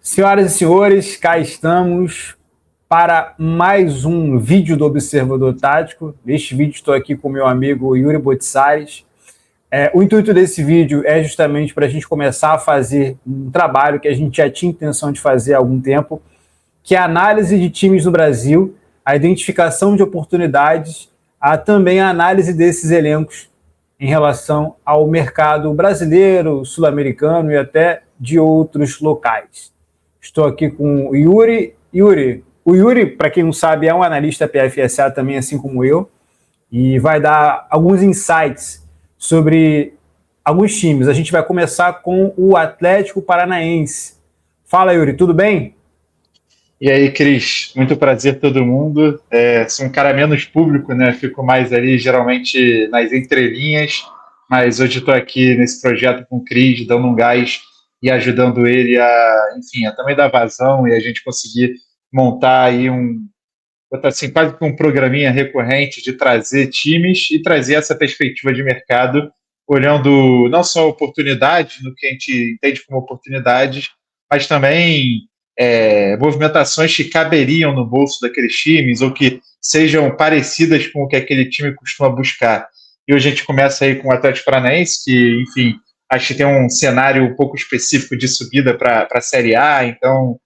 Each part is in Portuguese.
Senhoras e senhores, cá estamos para mais um vídeo do Observador Tático. Neste vídeo estou aqui com meu amigo Yuri Botsares. O intuito desse vídeo é justamente para a gente começar a fazer um trabalho que a gente já tinha intenção de fazer há algum tempo, que é a análise de times no Brasil, a identificação de oportunidades, também a análise desses elencos em relação ao mercado brasileiro, sul-americano e até de outros locais. Estou aqui com o Yuri. O Yuri, para quem não sabe, é um analista PFSA também, assim como eu, e vai dar alguns insights sobre alguns times. A gente vai começar com o Atlético Paranaense. Fala, Yuri, tudo bem? E aí, Cris, muito prazer todo mundo. Sou um cara menos público, né? Fico mais ali, geralmente, nas entrelinhas, mas hoje estou aqui nesse projeto com o Cris, dando um gás e ajudando ele a também dar vazão e a gente conseguir montar aí assim, quase que um programinha recorrente de trazer times e trazer essa perspectiva de mercado, olhando não só oportunidades, no que a gente entende como oportunidades, mas também movimentações que caberiam no bolso daqueles times ou que sejam parecidas com o que aquele time costuma buscar. E hoje a gente começa aí com o Atlético Paranaense, que, enfim, acho que tem um cenário um pouco específico de subida para a Série A, então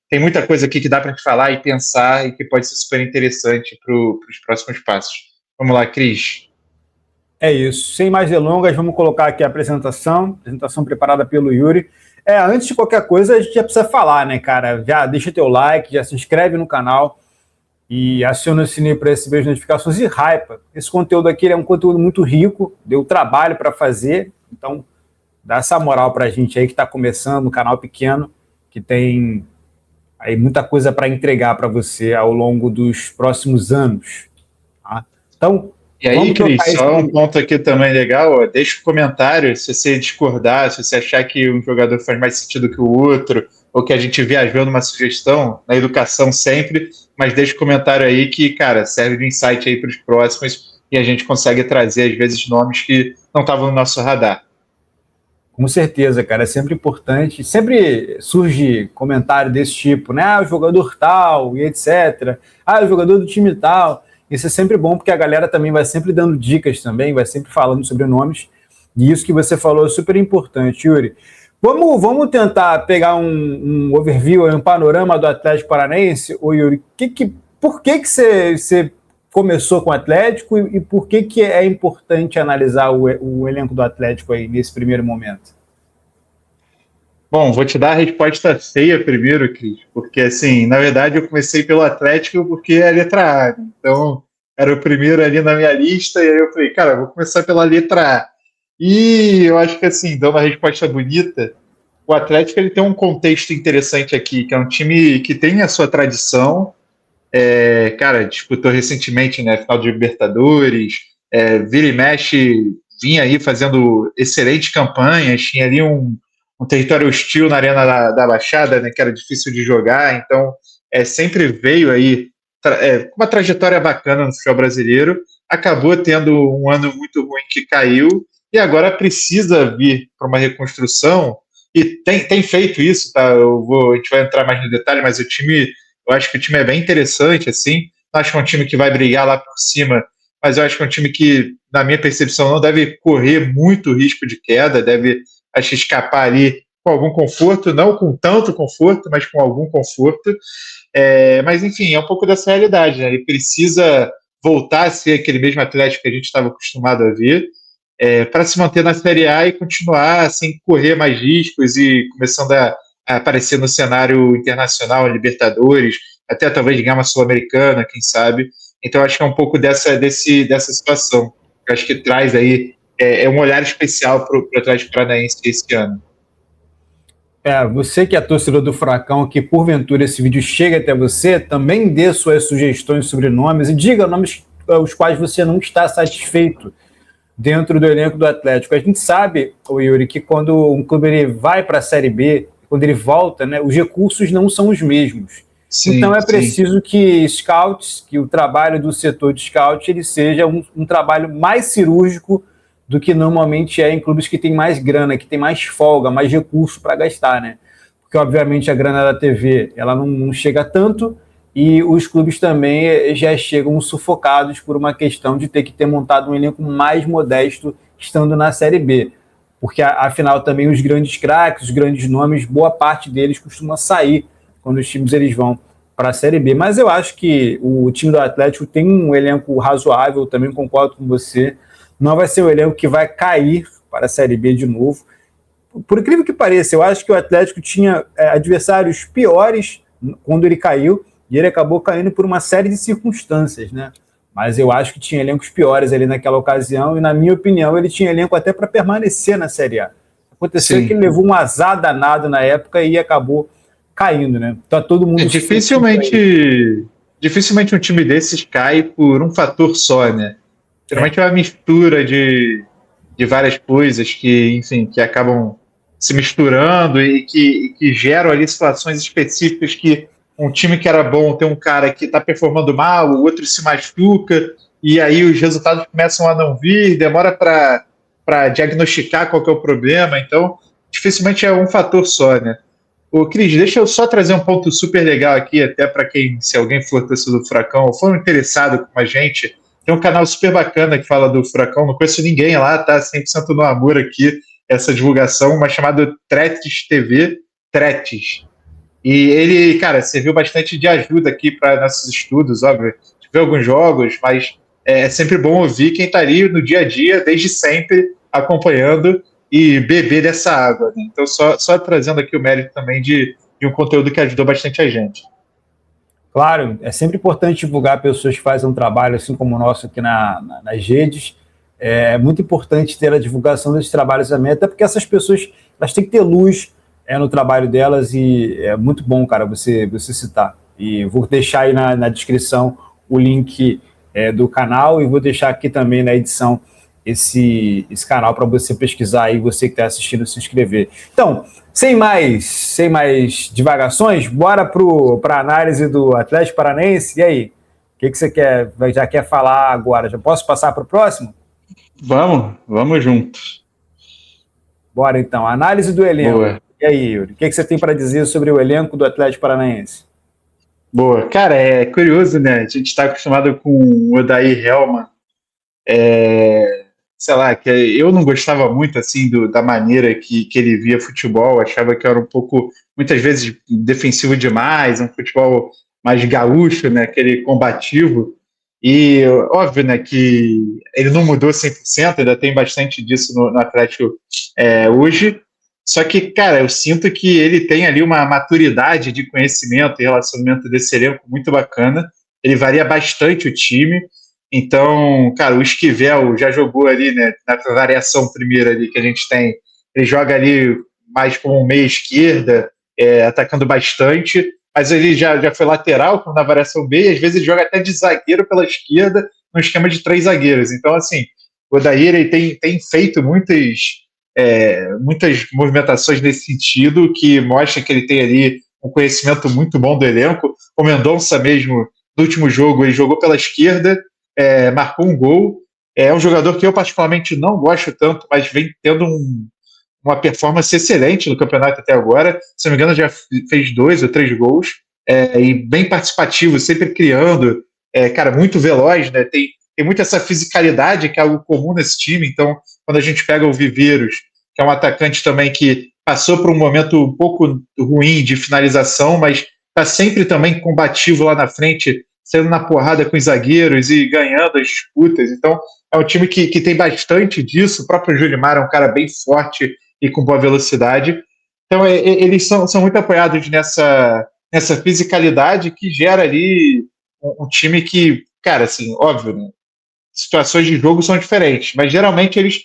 tem muita coisa aqui que dá para a gente falar e pensar e que pode ser super interessante para os próximos passos. Vamos lá, Cris. É isso. Sem mais delongas, vamos colocar aqui a apresentação preparada pelo Yuri. Antes de qualquer coisa, a gente já precisa falar, né, cara? Já deixa teu like, já se inscreve no canal e aciona o sininho para receber as notificações e hypa. Esse conteúdo aqui é um conteúdo muito rico, deu trabalho para fazer, então dá essa moral para a gente aí que está começando, um canal pequeno, que tem aí muita coisa para entregar para você ao longo dos próximos anos. Tá? Então, e aí, Cris, só um ponto aqui também legal, deixa um comentário se você discordar, se você achar que um jogador faz mais sentido que o outro, ou que a gente viajou numa sugestão, na educação sempre, mas deixa um comentário aí que, cara, serve de insight aí para os próximos e a gente consegue trazer, às vezes, nomes que não estavam no nosso radar. Com certeza, cara, é sempre importante, sempre surge comentário desse tipo, né, o jogador tal e etc, o jogador do time tal. Isso é sempre bom, porque a galera também vai sempre dando dicas também, vai sempre falando sobre nomes, e isso que você falou é super importante, Yuri. Vamos tentar pegar um overview, um panorama do Atlético Paranaense, ô Yuri. Por que você começou com o Atlético e por que é importante analisar o elenco do Atlético aí nesse primeiro momento? Bom, vou te dar a resposta feia primeiro, Cris, porque, assim, na verdade eu comecei pelo Atlético porque é a letra A, então era o primeiro ali na minha lista, e aí eu falei, cara, vou começar pela letra A. E eu acho que, assim, dando uma resposta bonita, o Atlético ele tem um contexto interessante aqui, que é um time que tem a sua tradição, cara, disputou recentemente, né, final de Libertadores, vira e mexe, vinha aí fazendo excelentes campanhas, tinha ali um território hostil na Arena da Baixada, né, que era difícil de jogar, então sempre veio aí com uma trajetória bacana no futebol brasileiro, acabou tendo um ano muito ruim que caiu, e agora precisa vir para uma reconstrução, e tem feito isso, tá? A gente vai entrar mais no detalhe, mas eu acho que o time é bem interessante, assim, não acho que é um time que vai brigar lá por cima, mas eu acho que é um time que, na minha percepção, não deve correr muito risco de queda, deve, acho, escapar ali com algum conforto, não com tanto conforto, mas com algum conforto. Mas, enfim, é um pouco dessa realidade, né? Ele precisa voltar a ser aquele mesmo Atlético que a gente estava acostumado a ver, para se manter na Série A e continuar sem correr mais riscos e começando a aparecer no cenário internacional, Libertadores, até talvez ganhar uma Sul-Americana, quem sabe. Então, acho que é um pouco dessa situação. Eu acho que traz aí um olhar especial para o Atlético Paranaense esse ano. Você que é torcedor do Furacão, que porventura esse vídeo chega até você, também dê suas sugestões sobre nomes e diga nomes os quais você não está satisfeito dentro do elenco do Atlético. A gente sabe, Yuri, que quando um clube ele vai para a Série B, quando ele volta, né, os recursos não são os mesmos. Sim, então é preciso que scouts, que o trabalho do setor de scout ele seja um trabalho mais cirúrgico do que normalmente é em clubes que têm mais grana, que tem mais folga, mais recurso para gastar, né? porque obviamente a grana da TV ela não chega tanto, e os clubes também já chegam sufocados por uma questão de ter que ter montado um elenco mais modesto estando na Série B. Porque, afinal, também os grandes craques, os grandes nomes, boa parte deles costuma sair quando os times eles vão para a Série B. Mas eu acho que o time do Atlético tem um elenco razoável, também concordo com você. Não vai ser um elenco que vai cair para a Série B de novo. Por incrível que pareça, eu acho que o Atlético tinha adversários piores quando ele caiu, e ele acabou caindo por uma série de circunstâncias, né? Mas eu acho que tinha elencos piores ali naquela ocasião, e na minha opinião ele tinha elenco até para permanecer na Série A. Aconteceu que ele levou um azar danado na época e acabou caindo, né? Então todo mundo... Dificilmente um time desses cai por um fator só, né? Geralmente é uma mistura de várias coisas que, enfim, que acabam se misturando e que geram ali situações específicas que um time que era bom tem um cara que está performando mal, o outro se machuca, e aí os resultados começam a não vir, demora para diagnosticar qual que é o problema, então dificilmente é um fator só, né? Ô, Cris, deixa eu só trazer um ponto super legal aqui, até para quem, se alguém for torcedor do Furacão ou for interessado com a gente, tem um canal super bacana que fala do Furacão, não conheço ninguém lá, tá 100% no amor aqui, essa divulgação, mas chamado Tretes TV, Tretes. E ele, cara, serviu bastante de ajuda aqui para nossos estudos, óbvio. Tive alguns jogos, mas é sempre bom ouvir quem está ali no dia a dia, desde sempre, acompanhando e beber dessa água, né? Então, só trazendo aqui o mérito também de um conteúdo que ajudou bastante a gente. Claro, é sempre importante divulgar pessoas que fazem um trabalho assim como o nosso aqui nas redes. É muito importante ter a divulgação desses trabalhos também, até porque essas pessoas elas têm que ter luz no trabalho delas, e é muito bom, cara, você citar. E vou deixar aí na descrição o link do canal, e vou deixar aqui também na edição esse canal para você pesquisar aí, você que está assistindo, se inscrever. Então, sem mais divagações, bora para a análise do Atlético Paranaense. E aí, o que você já quer falar agora? Já posso passar para o próximo? Vamos juntos. Bora então, análise do elenco. Boa. E aí, Yuri, o que você tem para dizer sobre o elenco do Atlético Paranaense? Boa. Cara, é curioso, né? A gente está acostumado com o Odair Hellmann. Sei lá, que eu não gostava muito, assim, da maneira que ele via futebol. Achava que era um pouco, muitas vezes, defensivo demais, um futebol mais gaúcho, né? Aquele combativo. E, óbvio, né, que ele não mudou 100%, ainda tem bastante disso no Atlético hoje. Só que, cara, eu sinto que ele tem ali uma maturidade de conhecimento e relacionamento desse elenco muito bacana. Ele varia bastante o time. Então, cara, o Esquivel já jogou ali, né, na variação primeira ali que a gente tem. Ele joga ali mais como um meia esquerda, atacando bastante, mas ele já foi lateral na variação B, e às vezes ele joga até de zagueiro pela esquerda, no esquema de 3 zagueiros. Então, assim, o Odair ele tem feito muitas movimentações nesse sentido, que mostra que ele tem ali um conhecimento muito bom do elenco. O Mendonça mesmo, no último jogo, ele jogou pela esquerda, marcou um gol. É um jogador que eu particularmente não gosto tanto, mas vem tendo uma performance excelente no campeonato até agora. Se não me engano, já fez 2 ou 3 gols, e bem participativo, sempre criando, cara, muito veloz, né? Tem muito essa fisicalidade que é algo comum nesse time. Então, quando a gente pega o Viveiros, que é um atacante também que passou por um momento um pouco ruim de finalização, mas está sempre também combativo lá na frente, saindo na porrada com os zagueiros e ganhando as disputas. Então, é um time que tem bastante disso. O próprio Julimar é um cara bem forte e com boa velocidade. Então, eles são muito apoiados nessa fisicalidade que gera ali um time que, cara, assim, óbvio, né? Situações de jogo são diferentes, mas geralmente eles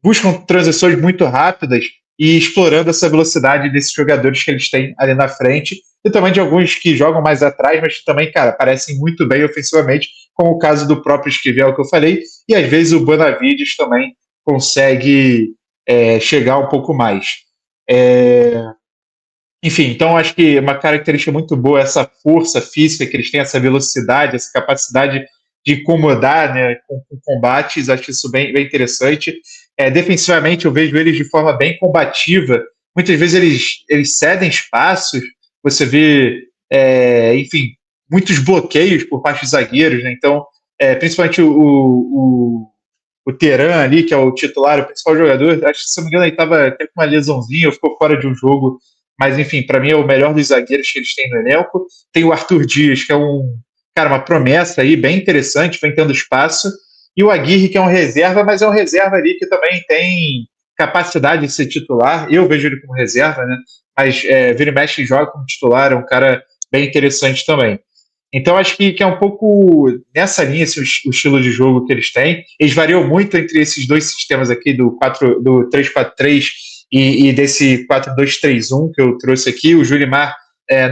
buscam transições muito rápidas e explorando essa velocidade desses jogadores que eles têm ali na frente, e também de alguns que jogam mais atrás, mas que também, cara, parecem muito bem ofensivamente, como o caso do próprio Esquivel que eu falei, e às vezes o Bonavides também consegue chegar um pouco mais. Enfim, então acho que uma característica muito boa é essa força física que eles têm, essa velocidade, essa capacidade de incomodar, né, com combates. Acho isso bem interessante. Defensivamente eu vejo eles de forma bem combativa, muitas vezes eles cedem espaços, você vê, enfim, muitos bloqueios por parte dos zagueiros, né? Então, principalmente o Teran ali, que é o titular, o principal jogador, acho que, se não me engano, ele estava até com uma lesãozinha, ficou fora de um jogo, mas enfim, para mim é o melhor dos zagueiros que eles têm no elenco. Tem o Arthur Dias, que é uma promessa aí, bem interessante, vem tendo espaço, e o Aguirre, que é um reserva, mas é um reserva ali que também tem capacidade de ser titular. Eu vejo ele como reserva, né? Mas vira e mexe joga como titular, é um cara bem interessante também. Então, acho que é um pouco nessa linha o estilo de jogo que eles têm. Eles variam muito entre esses dois sistemas aqui, do 3-4-3 e desse 4-2-3-1 que eu trouxe aqui. O Julimar,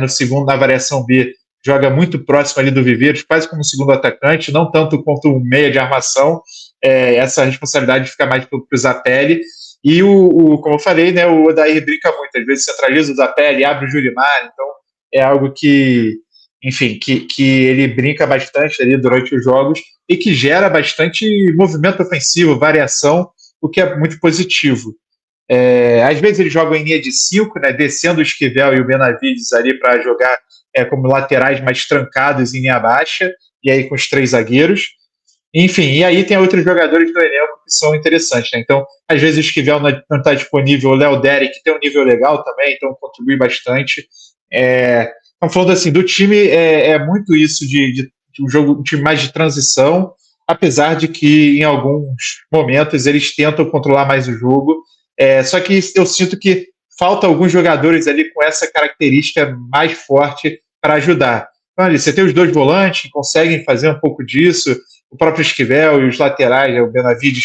no segundo, na variação B, joga muito próximo ali do Viveiros, quase como segundo atacante, não tanto quanto um meia de armação. Essa responsabilidade fica mais para o Zapelli. E como eu falei, né, o Odair brinca muito, às vezes centraliza o Zapelli, abre o Julimar, então é algo que, enfim, que ele brinca bastante ali durante os jogos e que gera bastante movimento ofensivo, variação, o que é muito positivo. Às vezes eles jogam em linha de 5, né, descendo o Esquivel e o Benavides ali para jogar como laterais mais trancados em linha baixa, e aí com os 3 zagueiros. Enfim, e aí tem outros jogadores do elenco que são interessantes, né? Então, às vezes o Esquivel não está disponível, o Léo Derek tem um nível legal também, então contribui bastante. Então, falando assim, do time, muito isso de um time mais de transição, apesar de que em alguns momentos eles tentam controlar mais o jogo. Só que eu sinto que falta alguns jogadores ali com essa característica mais forte para ajudar. Então, ali, você tem os 2 volantes que conseguem fazer um pouco disso, o próprio Esquivel e os laterais, o Benavides,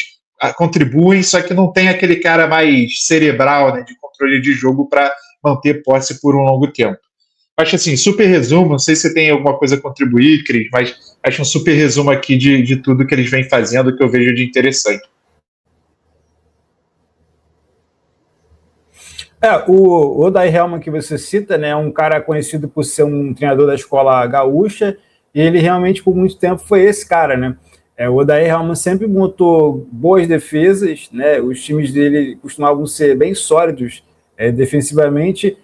contribuem, só que não tem aquele cara mais cerebral, né, de controle de jogo para manter posse por um longo tempo. Acho assim, super resumo, não sei se você tem alguma coisa a contribuir, Cris, mas acho um super resumo aqui de tudo que eles vêm fazendo que eu vejo de interessante. O Odair Hellmann que você cita, né, é um cara conhecido por ser um treinador da escola gaúcha, e ele realmente por muito tempo foi esse cara, né? O Odair Hellmann sempre montou boas defesas, né? Os times dele costumavam ser bem sólidos defensivamente,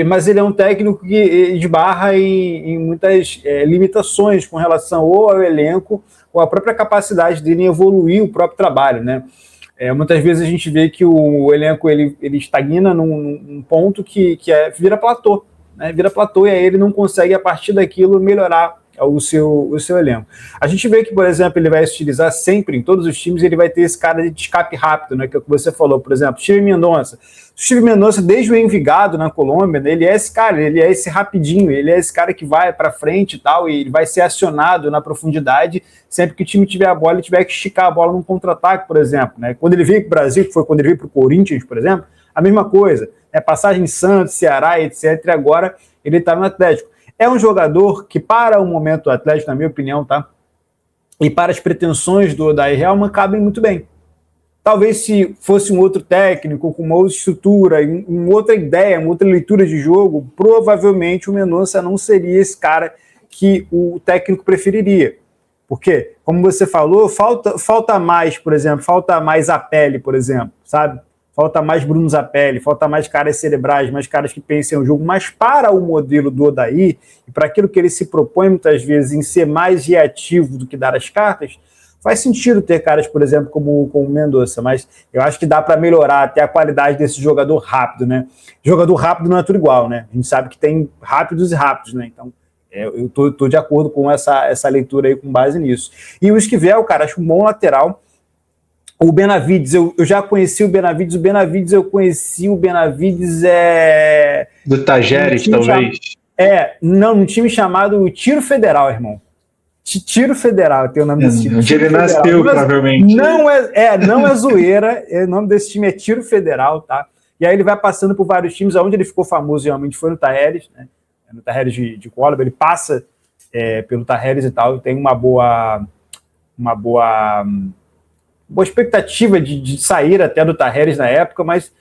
mas ele é um técnico que esbarra em muitas limitações com relação ou ao elenco ou à própria capacidade dele em evoluir o próprio trabalho, né? Muitas vezes a gente vê que o elenco ele estagna num ponto que vira platô, né? Vira platô, e aí ele não consegue, a partir daquilo, melhorar o seu elenco. A gente vê que, por exemplo, ele vai se utilizar sempre, em todos os times, ele vai ter esse cara de escape rápido, né? Que é o que você falou, por exemplo, Steve Mendonça. Steve Mendonça, desde o Envigado na Colômbia, né, ele é esse cara, ele é esse rapidinho, ele é esse cara que vai para frente e tal, e ele vai ser acionado na profundidade sempre que o time tiver a bola e tiver que esticar a bola num contra-ataque, por exemplo, né? Quando ele veio para o Brasil, que foi quando ele veio para o Corinthians, por exemplo, a mesma coisa, né? Passagem em Santos, Ceará, etc., e agora ele está no Atlético. É um jogador que, para o momento do Atlético, na minha opinião, tá? E para as pretensões do Odair Hellmann, cabem muito bem. Talvez se fosse um outro técnico, com uma outra estrutura, uma outra ideia, uma outra leitura de jogo, provavelmente o Mendonça não seria esse cara que o técnico preferiria. Porque, como você falou, falta mais, por exemplo, falta mais Zapelli, por exemplo, sabe? Falta mais Bruno Zapelli, falta mais caras cerebrais, mais caras que pensem o jogo, mas para o modelo do Odair, e para aquilo que ele se propõe muitas vezes em ser mais reativo do que dar as cartas, faz sentido ter caras, por exemplo, como o Mendonça, mas eu acho que dá para melhorar até a qualidade desse jogador rápido, né? Jogador rápido não é tudo igual, né? A gente sabe que tem rápidos e rápidos, né? Então, eu tô de acordo com essa leitura aí com base nisso. E o Esquivel, cara, acho um bom lateral. O Benavides, eu já conheci o Benavides. Eu conheci o Benavides do Tajeres, talvez. Não, num time chamado Tiro Federal, irmão. Tiro Federal, tem o nome desse time. Onde ele nasceu, provavelmente. Não é zoeira, o nome desse time é Tiro Federal, tá? E aí ele vai passando por vários times, onde ele ficou famoso realmente foi no Tajeres, né? No Tajeres de Córdoba, ele passa pelo Tajeres e tal, tem uma boa expectativa de sair até do Tajeres na época, mas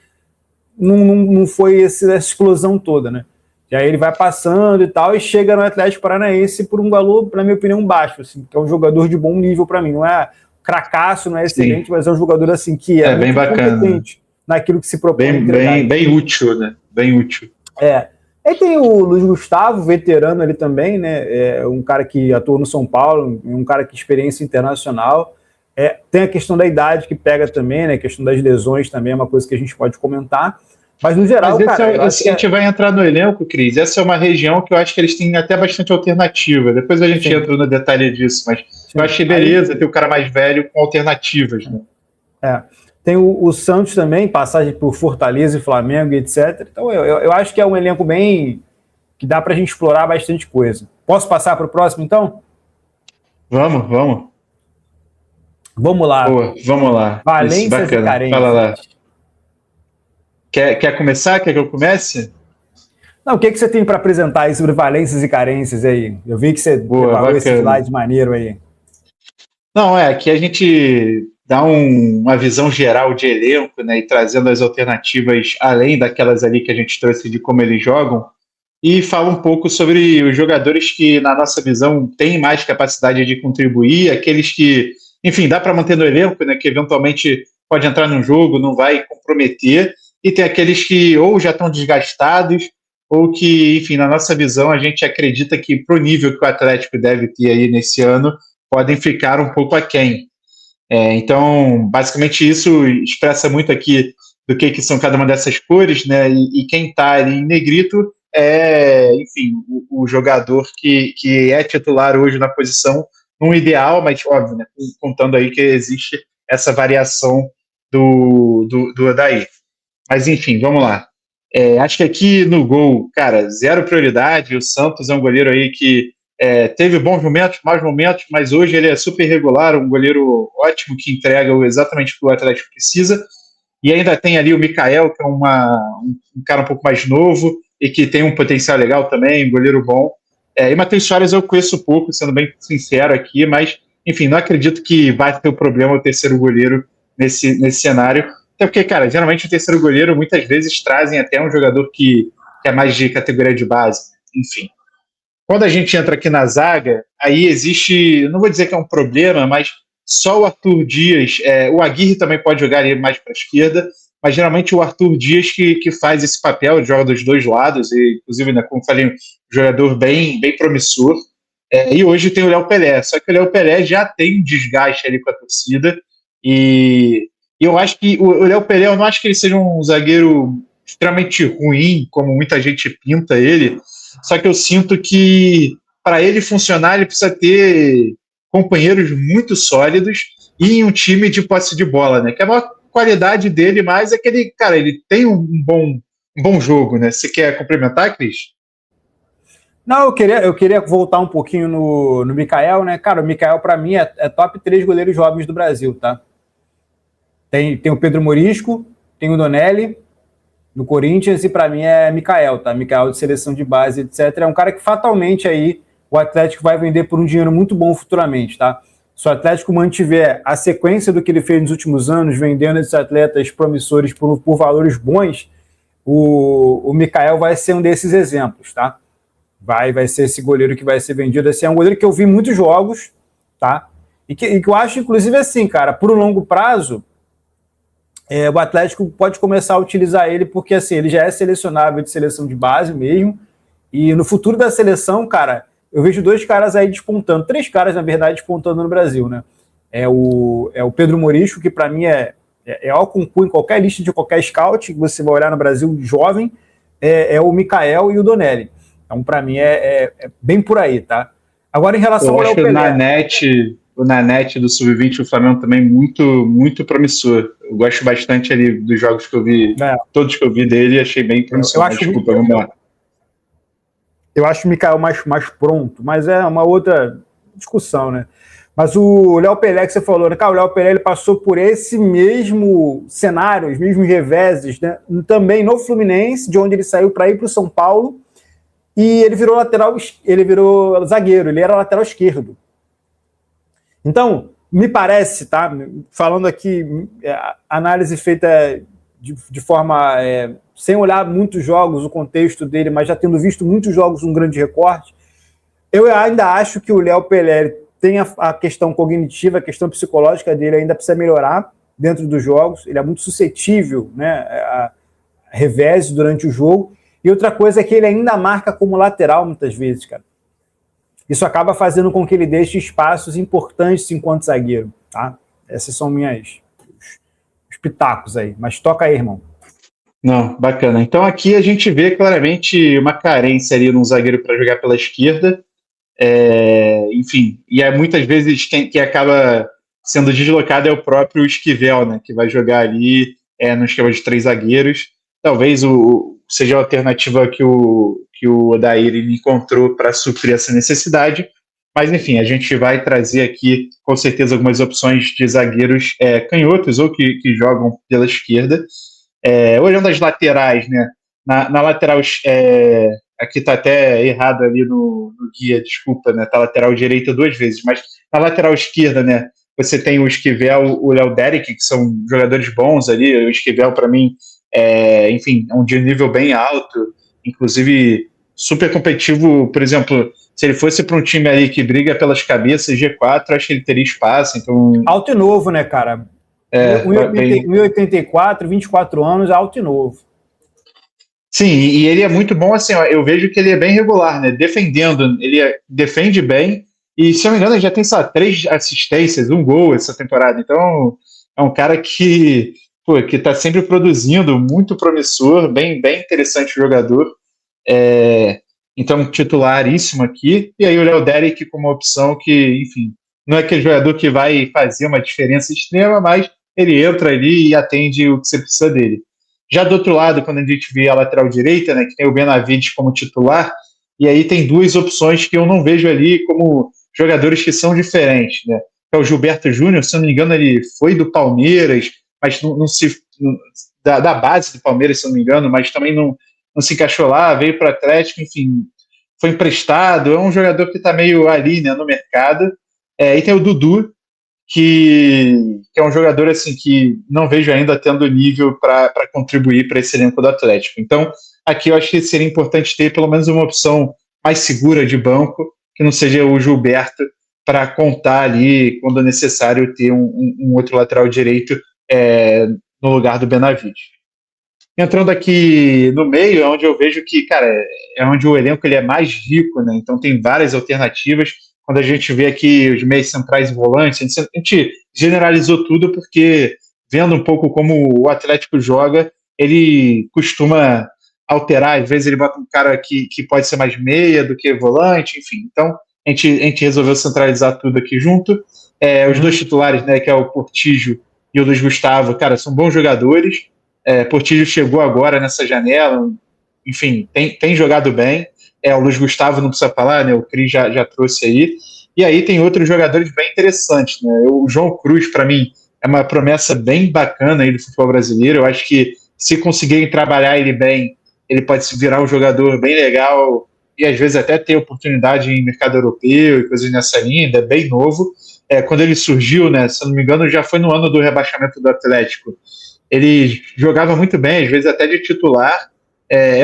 não foi essa explosão toda, né? E aí ele vai passando e tal, e chega no Atlético Paranaense por um valor, na minha opinião, baixo, assim, que é um jogador de bom nível para mim. Não é cracaço, não é excelente, mas é um jogador assim que bem bacana. naquilo que se propõe a entregar. Bem útil, né? Bem útil. Aí tem o Luiz Gustavo, veterano ali também, né? Um cara que atuou no São Paulo, um cara que experiência internacional. Tem a questão da idade que pega também, né? A questão das lesões também é uma coisa que a gente pode comentar. Mas no geral, cara, a gente vai entrar no elenco, Cris. Essa é uma região que eu acho que eles têm até bastante alternativa. Depois a gente entra no detalhe disso, mas eu achei beleza ter o cara mais velho com alternativas, né? Tem o Santos também, passagem por Fortaleza e Flamengo, etc. Então eu acho que é um elenco bem que dá pra gente explorar bastante coisa. Posso passar para o próximo, então? Vamos. Vamos lá. Boa, vamos lá. Valências e carências. Fala lá. Quer começar? Quer que eu comece? Não, o que você tem para apresentar aí sobre valências e carências aí? Eu vi que você preparou esse slide maneiro aí. Não, aqui a gente dá uma visão geral de elenco, né, e trazendo as alternativas além daquelas ali que a gente trouxe de como eles jogam, e fala um pouco sobre os jogadores que, na nossa visão, têm mais capacidade de contribuir, aqueles que, enfim, dá para manter no elenco, né, que eventualmente pode entrar num jogo, não vai comprometer, e tem aqueles que ou já estão desgastados, ou que, enfim, na nossa visão, a gente acredita que pro nível que o Atlético deve ter aí nesse ano, podem ficar um pouco aquém. Então, basicamente, isso expressa muito aqui do que são cada uma dessas cores, né? E quem está ali em negrito é, enfim, o jogador que é titular hoje na posição, num ideal, mas óbvio, né? Contando aí que existe essa variação do Odair. Mas, enfim, vamos lá. Acho que aqui no gol, cara, zero prioridade. O Santos é um goleiro aí que teve bons momentos, maus momentos, mas hoje ele é super regular, um goleiro ótimo que entrega exatamente o que o Atlético precisa. E ainda tem ali o Mikael, que é um cara um pouco mais novo e que tem um potencial legal também, um goleiro bom. E Matheus Soares eu conheço pouco, sendo bem sincero aqui, mas, enfim, não acredito que vai ter o problema o terceiro goleiro nesse cenário. Até porque, cara, geralmente o terceiro goleiro muitas vezes trazem até um jogador que é mais de categoria de base, enfim. Quando a gente entra aqui na zaga, aí existe, não vou dizer que é um problema, mas só o Arthur Dias, o Aguirre também pode jogar ali mais para a esquerda, mas geralmente o Arthur Dias que faz esse papel, joga dos dois lados, e, inclusive, né, como falei, um jogador bem promissor. E hoje tem o Léo Pelé, só que o Léo Pelé já tem um desgaste ali com a torcida, e eu acho que o Léo Pelé, eu não acho que ele seja um zagueiro extremamente ruim, como muita gente pinta ele, só que eu sinto que para ele funcionar, ele precisa ter companheiros muito sólidos e em um time de posse de bola, né? Que a maior qualidade dele mais é que ele tem um bom jogo, né? Você quer complementar, Cris? Não, eu queria voltar um pouquinho no Mikael, né? Cara, o Mikael, para mim, é top 3 goleiros jovens do Brasil, tá? Tem o Pedro Morisco, tem o Donelli, do Corinthians, e para mim é Mikael, tá? Mikael de seleção de base, etc. É um cara que fatalmente aí o Atlético vai vender por um dinheiro muito bom futuramente, tá? Se o Atlético mantiver a sequência do que ele fez nos últimos anos, vendendo esses atletas promissores por valores bons, o Mikael vai ser um desses exemplos, tá? Vai ser esse goleiro que vai ser vendido. Esse é um goleiro que eu vi muitos jogos, tá? E que eu acho, inclusive, assim, cara, por um longo prazo, o Atlético pode começar a utilizar ele, porque assim, ele já é selecionável de seleção de base mesmo, e no futuro da seleção, cara, eu vejo 2 caras aí despontando, 3 caras, na verdade, despontando no Brasil, né? É o Pedro Morisco, que para mim é ao concurso em qualquer lista de qualquer scout que você vai olhar no Brasil jovem, é o Mikael e o Donelli. Então, para mim, é bem por aí, tá? Agora, em relação ao Léo Pelé... O Nanete do Sub-20 do Flamengo também muito promissor. Eu gosto bastante ali dos jogos que eu vi, todos que eu vi dele, achei bem promissor. Eu acho o Mikael mais pronto, mas é uma outra discussão, né? Mas o Léo Pelé que você falou, né? Cara, o Léo Pelé ele passou por esse mesmo cenário, os mesmos reveses, né? Também no Fluminense, de onde ele saiu para ir para o São Paulo, e ele virou zagueiro, ele era lateral esquerdo. Então, me parece, tá? Falando aqui, análise feita de forma sem olhar muitos jogos, o contexto dele, mas já tendo visto muitos jogos, um grande recorte, eu ainda acho que o Léo Pelé tem a questão cognitiva, a questão psicológica dele ainda precisa melhorar, dentro dos jogos, ele é muito suscetível, né, a revés durante o jogo. E outra coisa é que ele ainda marca como lateral muitas vezes, cara. Isso acaba fazendo com que ele deixe espaços importantes enquanto zagueiro, tá? Esses são os pitacos aí. Mas toca aí, irmão. Não, bacana. Então aqui a gente vê claramente uma carência ali num zagueiro para jogar pela esquerda. Enfim, e muitas vezes quem acaba sendo deslocado é o próprio Esquivel, né, que vai jogar ali no esquema de 3 zagueiros. Talvez seja a alternativa que o Odair encontrou para suprir essa necessidade. Mas, enfim, a gente vai trazer aqui, com certeza, algumas opções de zagueiros canhotos ou que jogam pela esquerda. Olhando as laterais, né? Na lateral, aqui está até errado ali no guia, desculpa, né? Está lateral direita 2 vezes, mas na lateral esquerda, né? Você tem o Esquivel, o Léo Derek, que são jogadores bons ali. O Esquivel, para mim, enfim, é um de nível bem alto, inclusive super competitivo. Por exemplo, se ele fosse para um time ali que briga pelas cabeças, G4, acho que ele teria espaço. Então, alto e novo, né, cara? 1,84, 24 anos, alto e novo. Sim, e ele é muito bom, assim, ó, eu vejo que ele é bem regular, né? Defendendo, ele defende bem, e se eu não me engano, ele já tem, sei lá, 3 assistências, 1 gol essa temporada. Então, é um cara que tá sempre produzindo, muito promissor, bem interessante o jogador. Então, titularíssimo aqui. E aí o Léo Derek como opção que, enfim, não é aquele jogador que vai fazer uma diferença extrema, mas ele entra ali e atende o que você precisa dele. Já do outro lado, quando a gente vê a lateral direita, né, que tem o Benavides como titular, e aí tem 2 opções que eu não vejo ali como jogadores que são diferentes, né? É o Gilberto Júnior, se eu não me engano, ele foi do Palmeiras, mas da base do Palmeiras, se eu não me engano, mas também não se encaixou lá, veio para o Atlético, enfim, foi emprestado, é um jogador que está meio ali, né, no mercado. E tem o Dudu, que é um jogador assim que não vejo ainda tendo nível para contribuir para esse elenco do Atlético. Então, aqui eu acho que seria importante ter pelo menos uma opção mais segura de banco, que não seja o Gilberto, para contar ali, quando necessário, ter um outro lateral direito no lugar do Benavides. Entrando aqui no meio, é onde eu vejo que, cara, é onde o elenco ele é mais rico, né? Então tem várias alternativas. Quando a gente vê aqui os meios centrais e volantes, a gente generalizou tudo porque, vendo um pouco como o Atlético joga, ele costuma alterar. Às vezes ele bota um cara que pode ser mais meia do que volante, enfim. Então a gente resolveu centralizar tudo aqui junto. Os 2 titulares, né, que é o Portillo e o Luiz Gustavo, cara, são bons jogadores. Portillo chegou agora nessa janela, enfim, tem jogado bem. O Luiz Gustavo não precisa falar, né? O Cris já trouxe aí. E aí tem outros jogadores bem interessantes, né? O João Cruz, para mim, é uma promessa bem bacana aí do futebol brasileiro. Eu acho que se conseguirem trabalhar ele bem, ele pode se virar um jogador bem legal e às vezes até ter oportunidade em mercado europeu e coisas nessa linha, ainda é bem novo. Quando ele surgiu, né? Se eu não me engano, já foi no ano do rebaixamento do Atlético. Ele jogava muito bem, às vezes até de titular.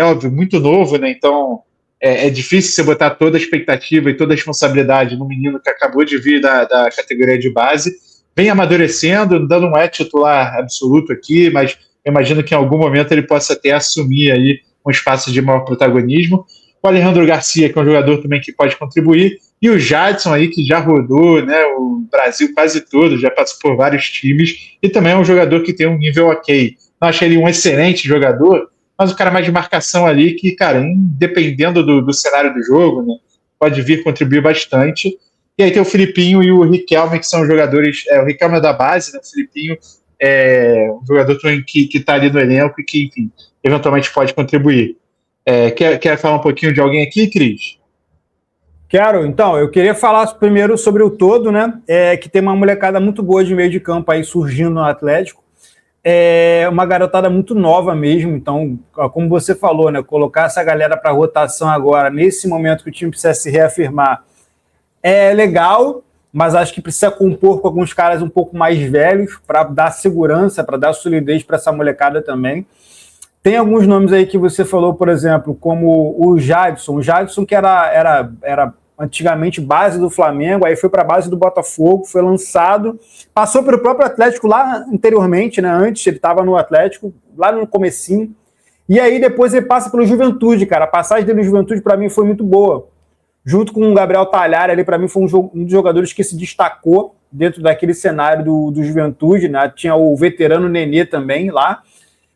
Óbvio, muito novo, né? Então é difícil você botar toda a expectativa e toda a responsabilidade no menino que acabou de vir da categoria de base. Vem amadurecendo, ainda não é titular absoluto aqui, mas eu imagino que em algum momento ele possa até assumir aí um espaço de maior protagonismo. O Alejandro Garcia, que é um jogador também que pode contribuir, e o Jadson aí, que já rodou, né, o Brasil quase todo, já passou por vários times, e também é um jogador que tem um nível ok. Não achei ele um excelente jogador, mas o cara mais de marcação ali que, cara, dependendo do cenário do jogo, né, pode vir contribuir bastante. E aí tem o Filipinho e o Riquelme, que são jogadores. O Riquelme é da base, né, o Filipinho é um jogador que está ali no elenco e que, enfim, eventualmente pode contribuir. Quer falar um pouquinho de alguém aqui, Cris? Quero. Então, eu queria falar primeiro sobre o todo, né? Que tem uma molecada muito boa de meio de campo aí surgindo no Atlético. Uma garotada muito nova mesmo. Então, como você falou, né? Colocar essa galera para rotação agora, nesse momento que o time precisa se reafirmar, é legal, mas acho que precisa compor com alguns caras um pouco mais velhos para dar segurança, para dar solidez para essa molecada também. Tem alguns nomes aí que você falou, por exemplo, como o Jadson. O Jadson que era antigamente base do Flamengo, aí foi para a base do Botafogo, foi lançado, passou pelo próprio Atlético lá anteriormente, né? Antes ele estava no Atlético, lá no comecinho, e aí depois ele passa pelo Juventude, cara. A passagem dele no Juventude para mim foi muito boa. Junto com o Gabriel Talhari ali, para mim foi um dos jogadores que se destacou dentro daquele cenário do Juventude, né? Tinha o veterano Nenê também lá.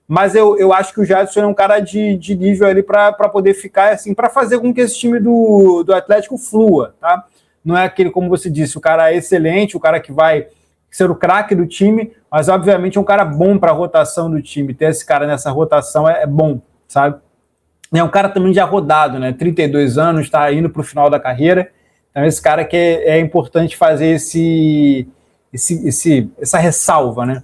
Mas eu acho que o Jadson é um cara de nível ali para poder ficar assim, para fazer com que esse time do Atlético flua, tá? Não é aquele, como você disse, o cara é excelente, o cara que vai ser o craque do time, mas obviamente é um cara bom para a rotação do time. Ter esse cara nessa rotação é bom, sabe? É um cara também já rodado, né? 32 anos, está indo para o final da carreira. Então, esse cara que é importante fazer essa ressalva, né?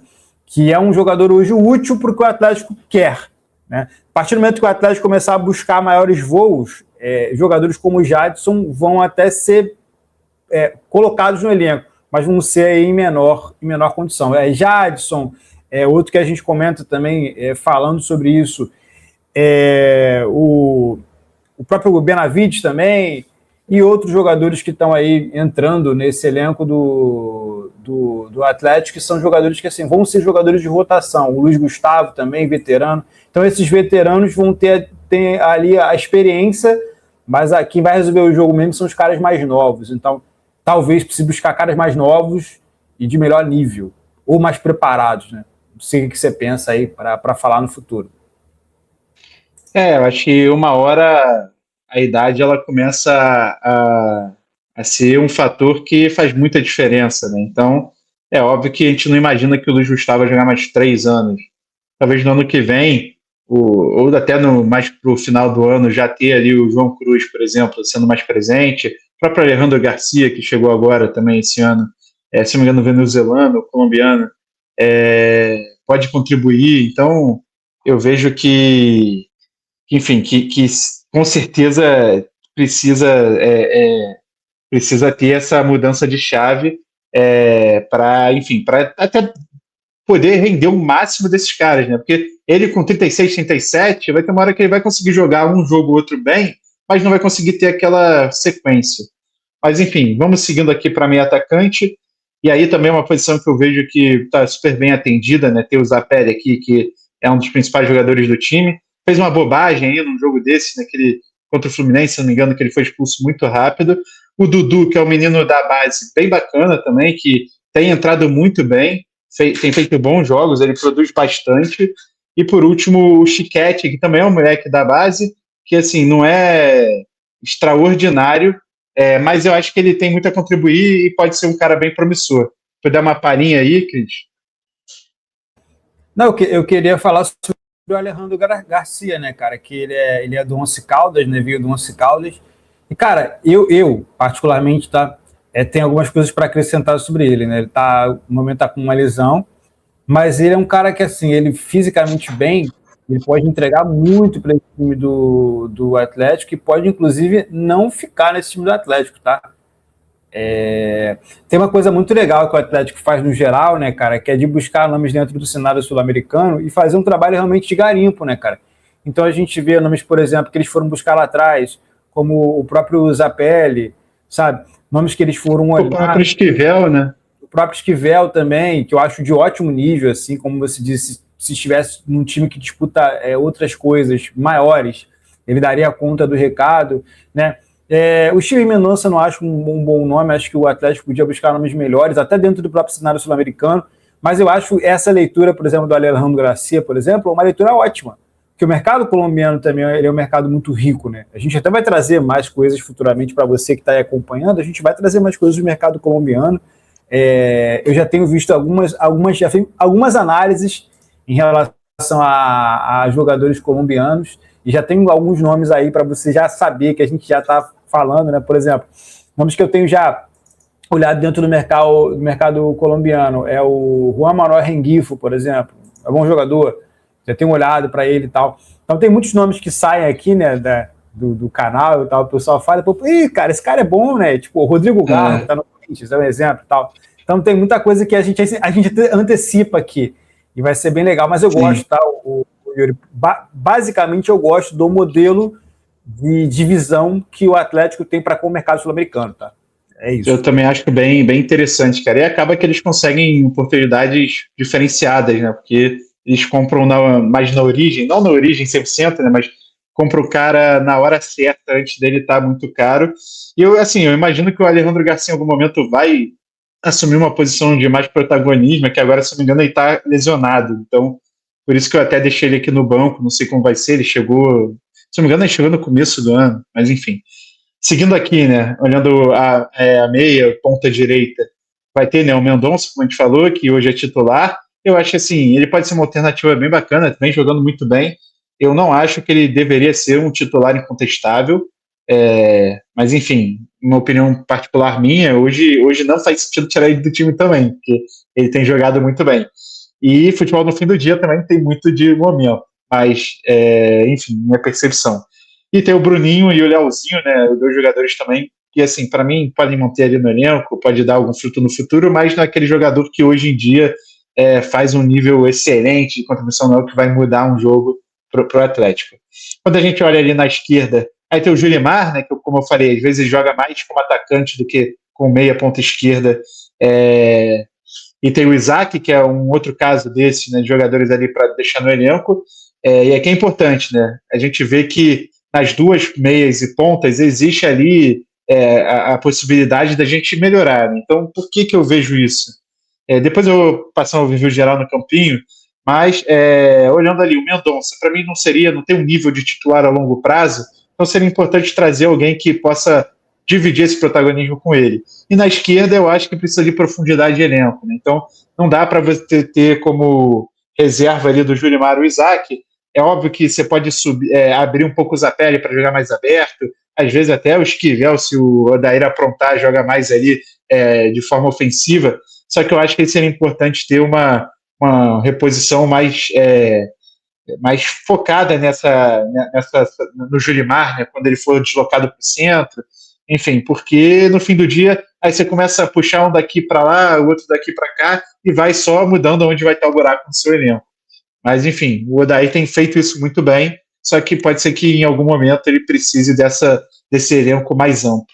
Que é um jogador hoje útil para o que o Atlético quer, né? A partir do momento que o Atlético começar a buscar maiores voos, jogadores como o Jadson vão até ser colocados no elenco, mas vão ser aí em menor condição. Jadson, outro que a gente comenta também, falando sobre isso, o próprio Benavides também, e outros jogadores que estão aí entrando nesse elenco do Atlético, que são jogadores que assim, vão ser jogadores de rotação. O Luiz Gustavo também, veterano. Então esses veteranos vão ter ali a experiência, mas quem vai resolver o jogo mesmo são os caras mais novos. Então talvez precise buscar caras mais novos e de melhor nível, ou mais preparados, né? Não sei o que você pensa aí para falar no futuro. Eu acho que uma hora a idade ela começa a ser um fator que faz muita diferença, né? Então, é óbvio que a gente não imagina que o Luiz Gustavo vai jogar mais 3 anos. Talvez no ano que vem, ou até mais para o final do ano, já ter ali o João Cruz, por exemplo, sendo mais presente. O próprio Alejandro Garcia, que chegou agora também esse ano, se não me engano, venezuelano, colombiano, pode contribuir. Então, eu vejo que enfim, que com certeza precisa ter essa mudança de chave para até poder render o máximo desses caras, né? Porque ele com 36, 37, vai ter uma hora que ele vai conseguir jogar um jogo ou outro bem, mas não vai conseguir ter aquela sequência. Mas enfim, vamos seguindo aqui para meio atacante, e aí também é uma posição que eu vejo que está super bem atendida, né? Ter o Zapelli aqui, que é um dos principais jogadores do time, fez uma bobagem aí num jogo desse, naquele contra o Fluminense, se não me engano, que ele foi expulso muito rápido. O Dudu, que é um menino da base bem bacana também, que tem entrado muito bem, tem feito bons jogos, ele produz bastante. E por último, o Chiquete, que também é um moleque da base, que assim, não é extraordinário, mas eu acho que ele tem muito a contribuir e pode ser um cara bem promissor. Pode dar uma palhinha aí, Cris? Não, eu queria falar sobre o Alejandro Garcia, né, cara, que ele é do Once Caldas, né, veio do Once Caldas, e, cara, eu particularmente, tá, tem algumas coisas para acrescentar sobre ele, né, ele no momento tá com uma lesão, mas ele é um cara que, assim, ele fisicamente bem, ele pode entregar muito para esse time do Atlético, e pode, inclusive, não ficar nesse time do Atlético, tá? Tem uma coisa muito legal que o Atlético faz no geral, né, cara, que é de buscar nomes dentro do cenário sul-americano e fazer um trabalho realmente de garimpo, né, cara. Então a gente vê nomes, por exemplo, que eles foram buscar lá atrás, como o próprio Zapelli, sabe? Nomes que eles foram olhar. O próprio Esquivel, né? O próprio Esquivel também, que eu acho de ótimo nível, assim, como você disse, se estivesse num time que disputa outras coisas maiores, ele daria conta do recado, né? O Steven Mendonça não acho um bom nome, acho que o Atlético podia buscar nomes melhores, até dentro do próprio cenário sul-americano, mas eu acho essa leitura, por exemplo, do Alejandro Garcia, por exemplo, uma leitura ótima, porque o mercado colombiano também ele é um mercado muito rico, né? A gente até vai trazer mais coisas futuramente para você que está aí acompanhando, a gente vai trazer mais coisas do mercado colombiano. Eu já tenho visto algumas análises em relação a jogadores colombianos, e já tenho alguns nomes aí para você já saber que a gente já está falando, né? Por exemplo, nomes que eu tenho já olhado dentro do mercado colombiano é o Juan Manuel Rengifo, por exemplo, é um bom jogador, já tenho olhado para ele e tal. Então tem muitos nomes que saem aqui, né, do canal e tal, o pessoal fala, cara, esse cara é bom, né? Tipo, o Rodrigo Garro, tá no Corinthians, é um exemplo e tal. Então tem muita coisa que a gente antecipa aqui, e vai ser bem legal, mas eu gosto, tá? Yuri, basicamente eu gosto do modelo de divisão que o Atlético tem para com o mercado sul-americano, tá? É isso. Eu também acho bem, bem interessante, cara. E acaba que eles conseguem oportunidades diferenciadas, né? Porque eles compram mais na origem, não na origem 100%, né? Mas compram o cara na hora certa, antes dele estar muito caro. E eu imagino que o Alejandro Garcia em algum momento vai assumir uma posição de mais protagonismo, que agora, se não me engano, ele está lesionado. Então, por isso que eu até deixei ele aqui no banco, não sei como vai ser, ele chegou, se não me engano, ele chegou no começo do ano, mas enfim. Seguindo aqui, né, olhando a meia, ponta direita, vai ter, né, o Mendonça, como a gente falou, que hoje é titular. Eu acho que, assim, ele pode ser uma alternativa bem bacana, também jogando muito bem. Eu não acho que ele deveria ser um titular incontestável, mas, enfim, uma opinião particular minha, hoje não faz sentido tirar ele do time também, porque ele tem jogado muito bem. E futebol no fim do dia também tem muito de momento, mas, enfim, minha percepção. E tem o Bruninho e o Leozinho, né, os dois jogadores também, que, assim, para mim, podem manter ali no elenco, pode dar algum fruto no futuro, mas não é aquele jogador que hoje em dia faz um nível excelente de contribuição, não, que vai mudar um jogo para o Atlético. Quando a gente olha ali na esquerda, aí tem o Julimar, né, que, como eu falei, às vezes joga mais como atacante do que com meia ponta esquerda. E tem o Isaac, que é um outro caso desses, né, de jogadores ali para deixar no elenco. E aqui é importante, né? A gente vê que nas duas meias e pontas existe ali a possibilidade da gente melhorar. Né? Então, por que eu vejo isso? Depois eu vou passar um review geral no campinho, mas olhando ali, o Mendonça, para mim não tem um nível de titular a longo prazo, então seria importante trazer alguém que possa dividir esse protagonismo com ele. E na esquerda eu acho que precisa de profundidade de elenco. Né? Então não dá para você ter como reserva ali do Julimar o Isaac. É óbvio que você pode abrir um pouco o Zapelli para jogar mais aberto, às vezes até o Esquivel, se o Odair aprontar, joga mais ali de forma ofensiva, só que eu acho que seria importante ter uma reposição mais focada no Julimar, né, quando ele for deslocado para o centro, enfim, porque no fim do dia aí você começa a puxar um daqui para lá, o outro daqui para cá, e vai só mudando onde vai estar o buraco no seu elenco. Mas enfim, o Odair tem feito isso muito bem, só que pode ser que em algum momento ele precise desse elenco mais amplo.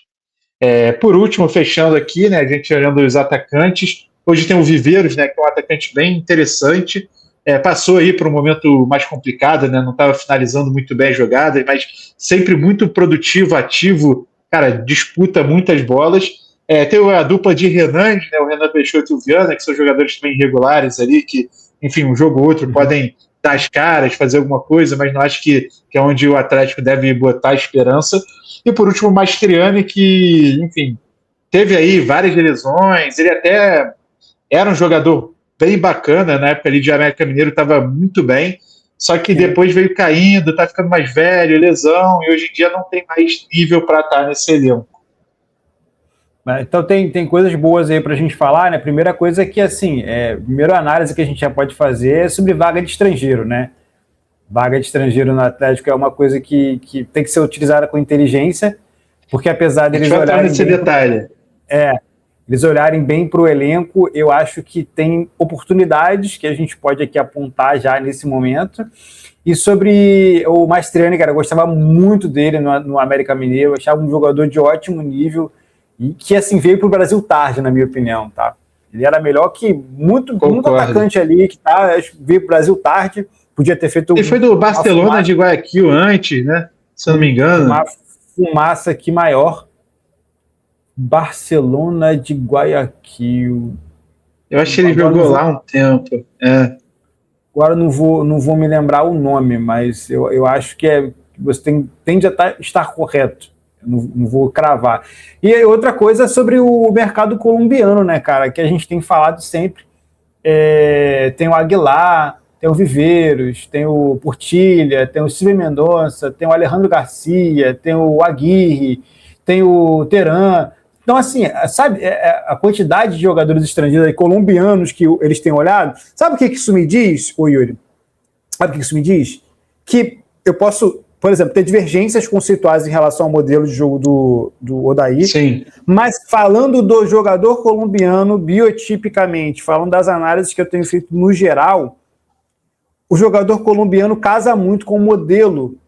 Por último, fechando aqui, né, a gente olhando os atacantes, hoje tem o Viveiros, né, que é um atacante bem interessante, passou aí por um momento mais complicado, né, não estava finalizando muito bem as jogadas, mas sempre muito produtivo, ativo, cara, disputa muitas bolas. Tem a dupla de Renan, né, o Renan Peixoto e o Viana, que são jogadores também irregulares ali, que, enfim, um jogo ou outro podem dar as caras, fazer alguma coisa, mas não acho que é onde o Atlético deve botar a esperança. E por último, o Mastroianni, que, enfim, teve aí várias lesões, ele até era um jogador bem bacana, na época ali de América Mineiro estava muito bem, só que depois veio caindo, tá ficando mais velho, lesão, e hoje em dia não tem mais nível para estar nesse elenco. Então tem coisas boas aí para a gente falar, né? Primeira coisa é que, assim, a primeira análise que a gente já pode fazer é sobre vaga de estrangeiro, né? Vaga de estrangeiro no Atlético é uma coisa que tem que ser utilizada com inteligência, porque apesar deles olharem nesse detalhe. Eles olharem bem para o elenco, eu acho que tem oportunidades que a gente pode aqui apontar já nesse momento. E sobre o Mastroianni, cara, eu gostava muito dele no América Mineiro, eu achava um jogador de ótimo nível e que, assim, veio para o Brasil tarde, na minha opinião, tá? Ele era melhor que muito atacante ali, que veio para o Brasil tarde, podia ter feito... Ele foi do Barcelona de Guayaquil antes, né? Se eu não me engano. Uma fumaça aqui maior. Barcelona de Guayaquil. Eu acho que ele jogou lá um tempo. Agora não vou me lembrar o nome, mas eu acho que você tende a estar correto. Não vou cravar. E outra coisa sobre o mercado colombiano, né, cara, que a gente tem falado sempre. Tem o Aguilar, tem o Viveiros, tem o Portilha, tem o Silvio Mendonça, tem o Alejandro Garcia, tem o Aguirre, tem o Teran. Então, assim, sabe, a quantidade de jogadores estrangeiros colombianos que eles têm olhado, sabe o que isso me diz, ô Yuri? Sabe o que isso me diz? Que eu posso, por exemplo, ter divergências conceituais em relação ao modelo de jogo do Odair, sim, mas falando do jogador colombiano, biotipicamente, falando das análises que eu tenho feito no geral, o jogador colombiano casa muito com o modelo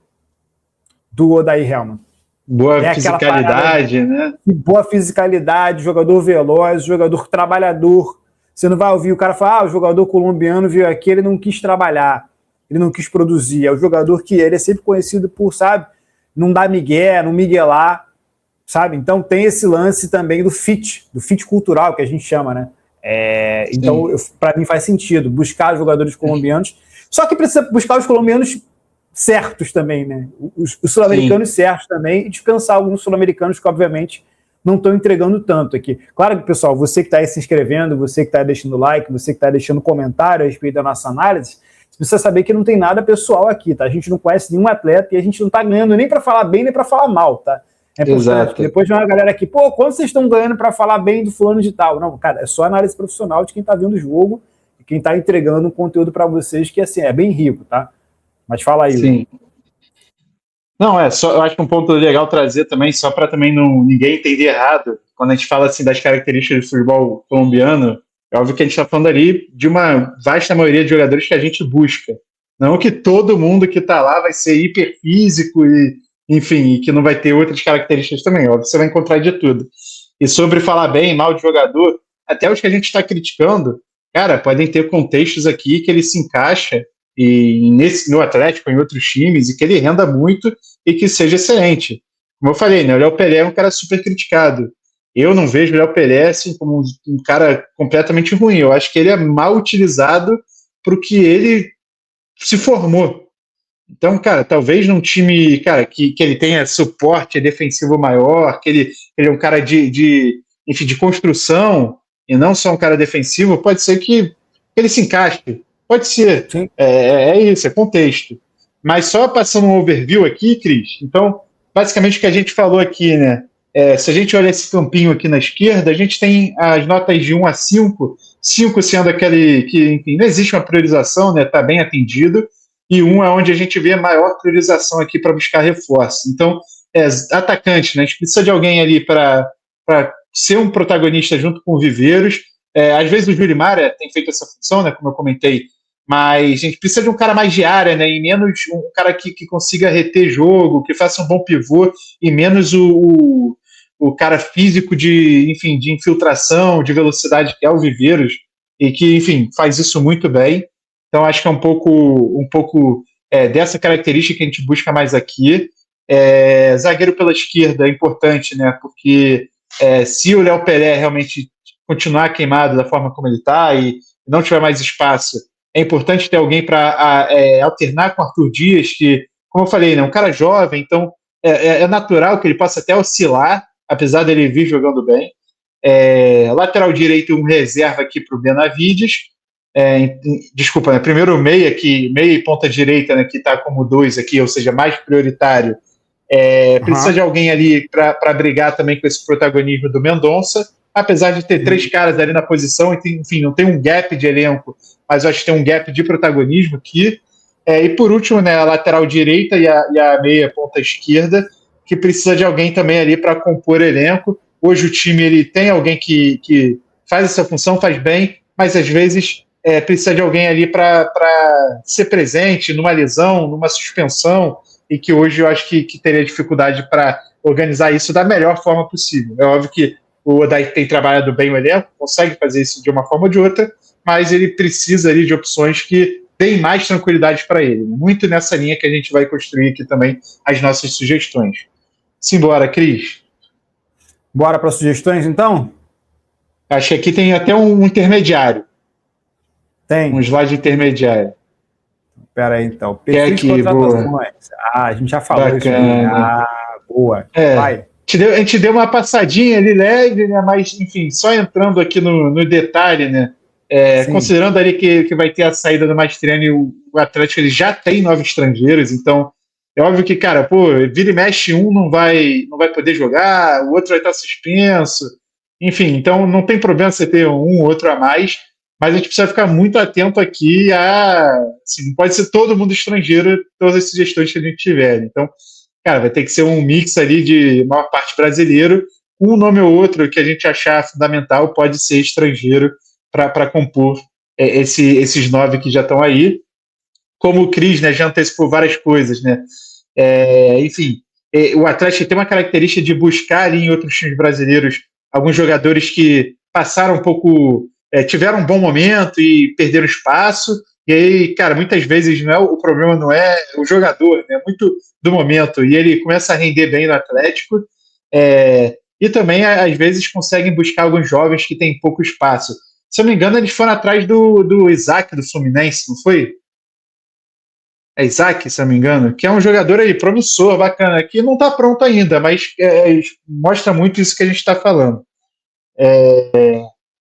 do Odair Hellmann. Boa fisicalidade, né? Boa fisicalidade, jogador veloz, jogador trabalhador. Você não vai ouvir o cara falar, o jogador colombiano veio aqui, ele não quis trabalhar, ele não quis produzir. É o jogador que ele é sempre conhecido por, sabe, não dar migué, não miguelar, sabe? Então tem esse lance também do fit cultural, que a gente chama, né? Então, para mim faz sentido buscar jogadores colombianos, só que precisa buscar os colombianos certos também, né? Os sul-americanos certos também, e descansar alguns sul-americanos que, obviamente, não estão entregando tanto aqui. Claro que, pessoal, você que está aí se inscrevendo, você que está deixando like, você que está deixando comentário a respeito da nossa análise, você precisa saber que não tem nada pessoal aqui, tá? A gente não conhece nenhum atleta e a gente não está ganhando nem para falar bem nem para falar mal, tá? É importante, porque depois vem uma galera aqui, pô, quanto vocês estão ganhando para falar bem do fulano de tal? Não, cara, é só análise profissional de quem está vendo o jogo e quem está entregando um conteúdo para vocês que, assim, é bem rico, tá? Mas fala aí. Sim. Não, só, eu acho que um ponto legal trazer também, só para também ninguém entender errado, quando a gente fala assim das características do futebol colombiano, é óbvio que a gente está falando ali de uma vasta maioria de jogadores que a gente busca. Não que todo mundo que está lá vai ser hiperfísico e, enfim, e que não vai ter outras características também. Óbvio, você vai encontrar de tudo. E sobre falar bem, mal de jogador, até os que a gente está criticando, cara, podem ter contextos aqui que ele se encaixa e no Atlético, em outros times, e que ele renda muito e que seja excelente. Como eu falei, né, o Léo Pelé é um cara super criticado. Eu não vejo o Léo Pelé assim, como um cara completamente ruim. Eu acho que ele é mal utilizado para o que ele se formou. Então, cara, talvez num time, cara, que ele tenha suporte defensivo maior, que ele é um cara enfim, de construção e não só um cara defensivo, pode ser que ele se encaixe. Pode ser. É isso, é contexto. Mas só passando um overview aqui, Cris, então, basicamente o que a gente falou aqui, né? Se a gente olha esse campinho aqui na esquerda, a gente tem as notas de 1 a 5, 5 sendo aquele que, enfim, não existe uma priorização, né? Está bem atendido, e 1 é onde a gente vê a maior priorização aqui para buscar reforço. Então, atacante, né? A gente precisa de alguém ali para ser um protagonista junto com o Viveiros. Às vezes o Julimar tem feito essa função, né? Como eu comentei, mas a gente precisa de um cara mais de área, né? E menos um cara que consiga reter jogo, que faça um bom pivô, e menos o cara físico de infiltração, de velocidade, que é o Viveiros, e que, enfim, faz isso muito bem. Então, acho que é um pouco dessa característica que a gente busca mais aqui. Zagueiro pela esquerda é importante, né? Porque se o Léo Pelé realmente continuar queimado da forma como ele está e não tiver mais espaço, é importante ter alguém para alternar com o Arthur Dias, que, como eu falei, né, um cara jovem, então é natural que ele possa até oscilar, apesar dele vir jogando bem. Lateral direito, um reserva aqui para o Benavides. Desculpa, né, primeiro meia e ponta direita, né, que está como 2 aqui, ou seja, mais prioritário. Precisa de alguém ali para brigar também com esse protagonismo do Mendonça, apesar de ter 3 caras ali na posição, enfim, não tem um gap de elenco, mas eu acho que tem um gap de protagonismo aqui. E por último, né, a lateral direita e a meia ponta esquerda, que precisa de alguém também ali para compor elenco. Hoje o time ele tem alguém que faz essa função, faz bem, mas às vezes precisa de alguém ali para ser presente numa lesão, numa suspensão, e que hoje eu acho que teria dificuldade para organizar isso da melhor forma possível. É óbvio que o Odair tem trabalhado bem o elenco, consegue fazer isso de uma forma ou de outra, mas ele precisa ali de opções que deem mais tranquilidade para ele. Muito nessa linha que a gente vai construir aqui também as nossas sugestões. Simbora, Cris. Bora para sugestões, então? Acho que aqui tem até um intermediário. Tem. Um slide intermediário. Espera aí, então. Perfil de contratações. A gente já falou isso. Boa. Vai. A gente deu uma passadinha ali leve, né? Mas, enfim, só entrando aqui no detalhe, né? Considerando ali que vai ter a saída do Mastriani, o Atlético ele já tem 9 estrangeiros, então é óbvio que, cara, vira e mexe, um não vai poder jogar, o outro vai estar suspenso, enfim, então não tem problema você ter um ou outro a mais, mas a gente precisa ficar muito atento aqui assim, não pode ser todo mundo estrangeiro, todas as sugestões que a gente tiver. Então, cara, vai ter que ser um mix ali de maior parte brasileiro, um nome ou outro que a gente achar fundamental pode ser estrangeiro para compor esses 9 que já estão aí. Como o Cris, né, já antecipou várias coisas, né? Enfim, o Atlético tem uma característica de buscar ali em outros times brasileiros alguns jogadores que passaram um pouco, tiveram um bom momento e perderam espaço. E aí, cara, muitas vezes o problema não é o jogador, é muito do momento. E ele começa a render bem no Atlético. E também, às vezes, conseguem buscar alguns jovens que têm pouco espaço. Se eu não me engano, eles foram atrás do Isaac, do Fluminense, não foi? É Isaac, se eu não me engano, que é um jogador aí promissor, bacana, que não está pronto ainda, mas mostra muito isso que a gente está falando.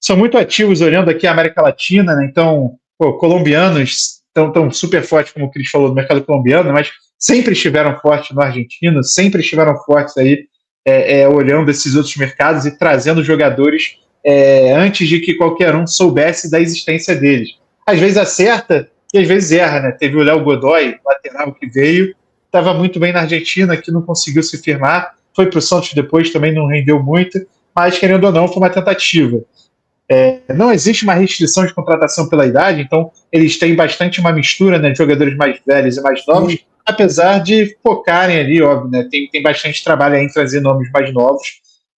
São muito ativos olhando aqui a América Latina, né? Então, colombianos estão super fortes, como o Cris falou, no mercado colombiano, mas sempre estiveram fortes no argentino, sempre estiveram fortes aí olhando esses outros mercados e trazendo jogadores antes de que qualquer um soubesse da existência deles. Às vezes acerta e às vezes erra, né? Teve o Léo Godoy, lateral que veio, estava muito bem na Argentina, que não conseguiu se firmar, foi para o Santos depois, também não rendeu muito, mas querendo ou não, foi uma tentativa. Não existe uma restrição de contratação pela idade, então eles têm bastante uma mistura, né, de jogadores mais velhos e mais novos, sim, apesar de focarem ali, óbvio, né, tem bastante trabalho aí em trazer nomes mais novos,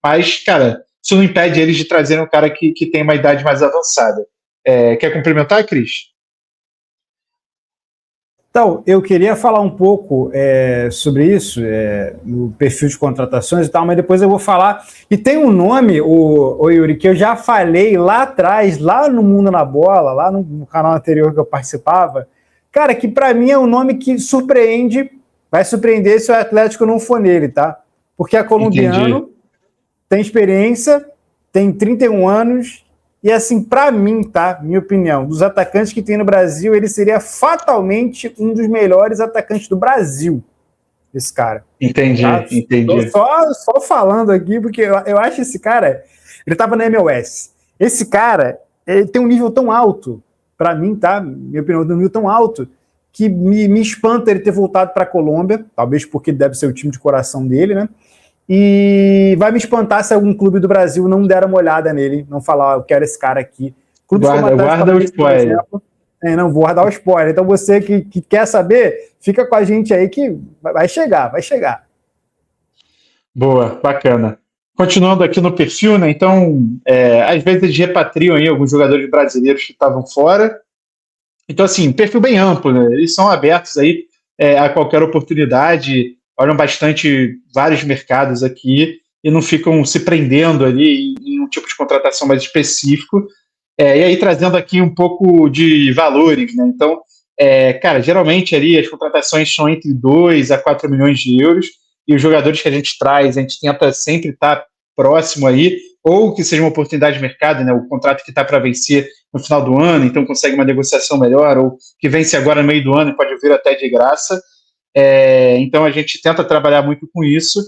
mas, cara, isso não impede eles de trazerem um cara que tem uma idade mais avançada. Quer complementar, Cris? Então, eu queria falar um pouco sobre isso, no perfil de contratações e tal, mas depois eu vou falar. E tem um nome, o Yuri, que eu já falei lá atrás, lá no Mundo na Bola, lá no canal anterior que eu participava, cara, que para mim é um nome que surpreende, vai surpreender se o Atlético não for nele, tá? Porque é colombiano, entendi, tem experiência, tem 31 anos, e assim, para mim, tá? Minha opinião, dos atacantes que tem no Brasil, ele seria fatalmente um dos melhores atacantes do Brasil, esse cara. Entendi, tá? Entendi. Só falando aqui, porque eu acho esse cara, ele tava na MLS. Esse cara, ele tem um nível tão alto, para mim, tá? Minha opinião, um nível tão alto, que me espanta ele ter voltado para a Colômbia, talvez porque deve ser o time de coração dele, né? E vai me espantar se algum clube do Brasil não der uma olhada nele, não falar, eu quero esse cara aqui. Guarda o spoiler. Não, vou guardar o spoiler. Então você que quer saber, fica com a gente aí que vai chegar. Boa, bacana. Continuando aqui no perfil, né? Então, às vezes eles repatriam aí alguns jogadores brasileiros que estavam fora. Então, assim, perfil bem amplo, né? Eles são abertos aí a qualquer oportunidade, olham bastante vários mercados aqui e não ficam se prendendo ali em um tipo de contratação mais específico. E aí trazendo aqui um pouco de valores, né? Então, cara, geralmente ali as contratações são entre 2 a 4 milhões de euros e os jogadores que a gente traz, a gente tenta sempre estar próximo aí, ou que seja uma oportunidade de mercado, né? O contrato que está para vencer no final do ano, então consegue uma negociação melhor, ou que vence agora no meio do ano e pode vir até de graça. Então a gente tenta trabalhar muito com isso,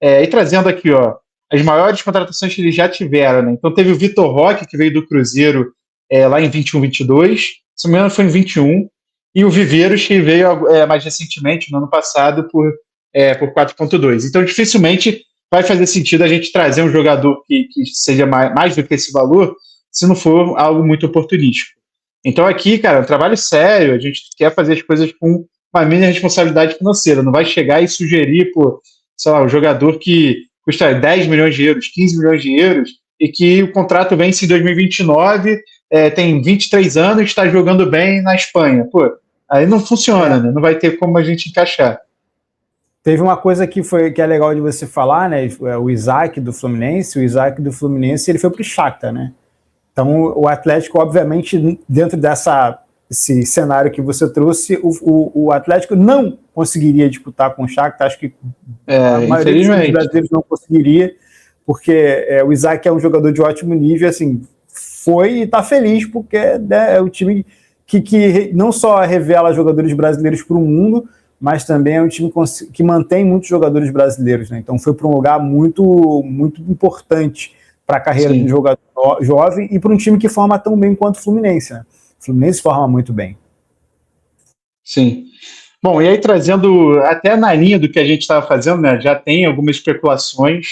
e trazendo aqui, ó, as maiores contratações que eles já tiveram, né? Então teve o Vitor Roque, que veio do Cruzeiro lá em 21-22, se não me engano foi em 21, e o Viveiros, que veio mais recentemente, no ano passado, por 4,2. Então dificilmente vai fazer sentido a gente trazer um jogador que seja mais do que esse valor, se não for algo muito oportunístico. Então aqui, cara, é um trabalho sério, a gente quer fazer as coisas com uma mínima responsabilidade financeira, não vai chegar e sugerir, sei lá, um jogador que custa 10 milhões de euros, 15 milhões de euros, e que o contrato vence em 2029, tem 23 anos, está jogando bem na Espanha. Aí não funciona, né? Não vai ter como a gente encaixar. Teve uma coisa que é legal de você falar, né? O Isaac do Fluminense, ele foi para o Shakhtar, né? Então o Atlético, obviamente, dentro desse cenário que você trouxe, o Atlético não conseguiria disputar com o Shakhtar, acho que a maioria dos brasileiros não conseguiria, porque o Isaac é um jogador de ótimo nível, assim, foi e está feliz, porque é o time que não só revela jogadores brasileiros para o mundo, mas também é um time que mantém muitos jogadores brasileiros, né? Então foi para um lugar muito, muito importante para a carreira de um jogador jovem e para um time que forma tão bem quanto o Fluminense, né? O Fluminense forma muito bem. Sim. Bom, e aí trazendo até na linha do que a gente estava fazendo, né? Já tem algumas especulações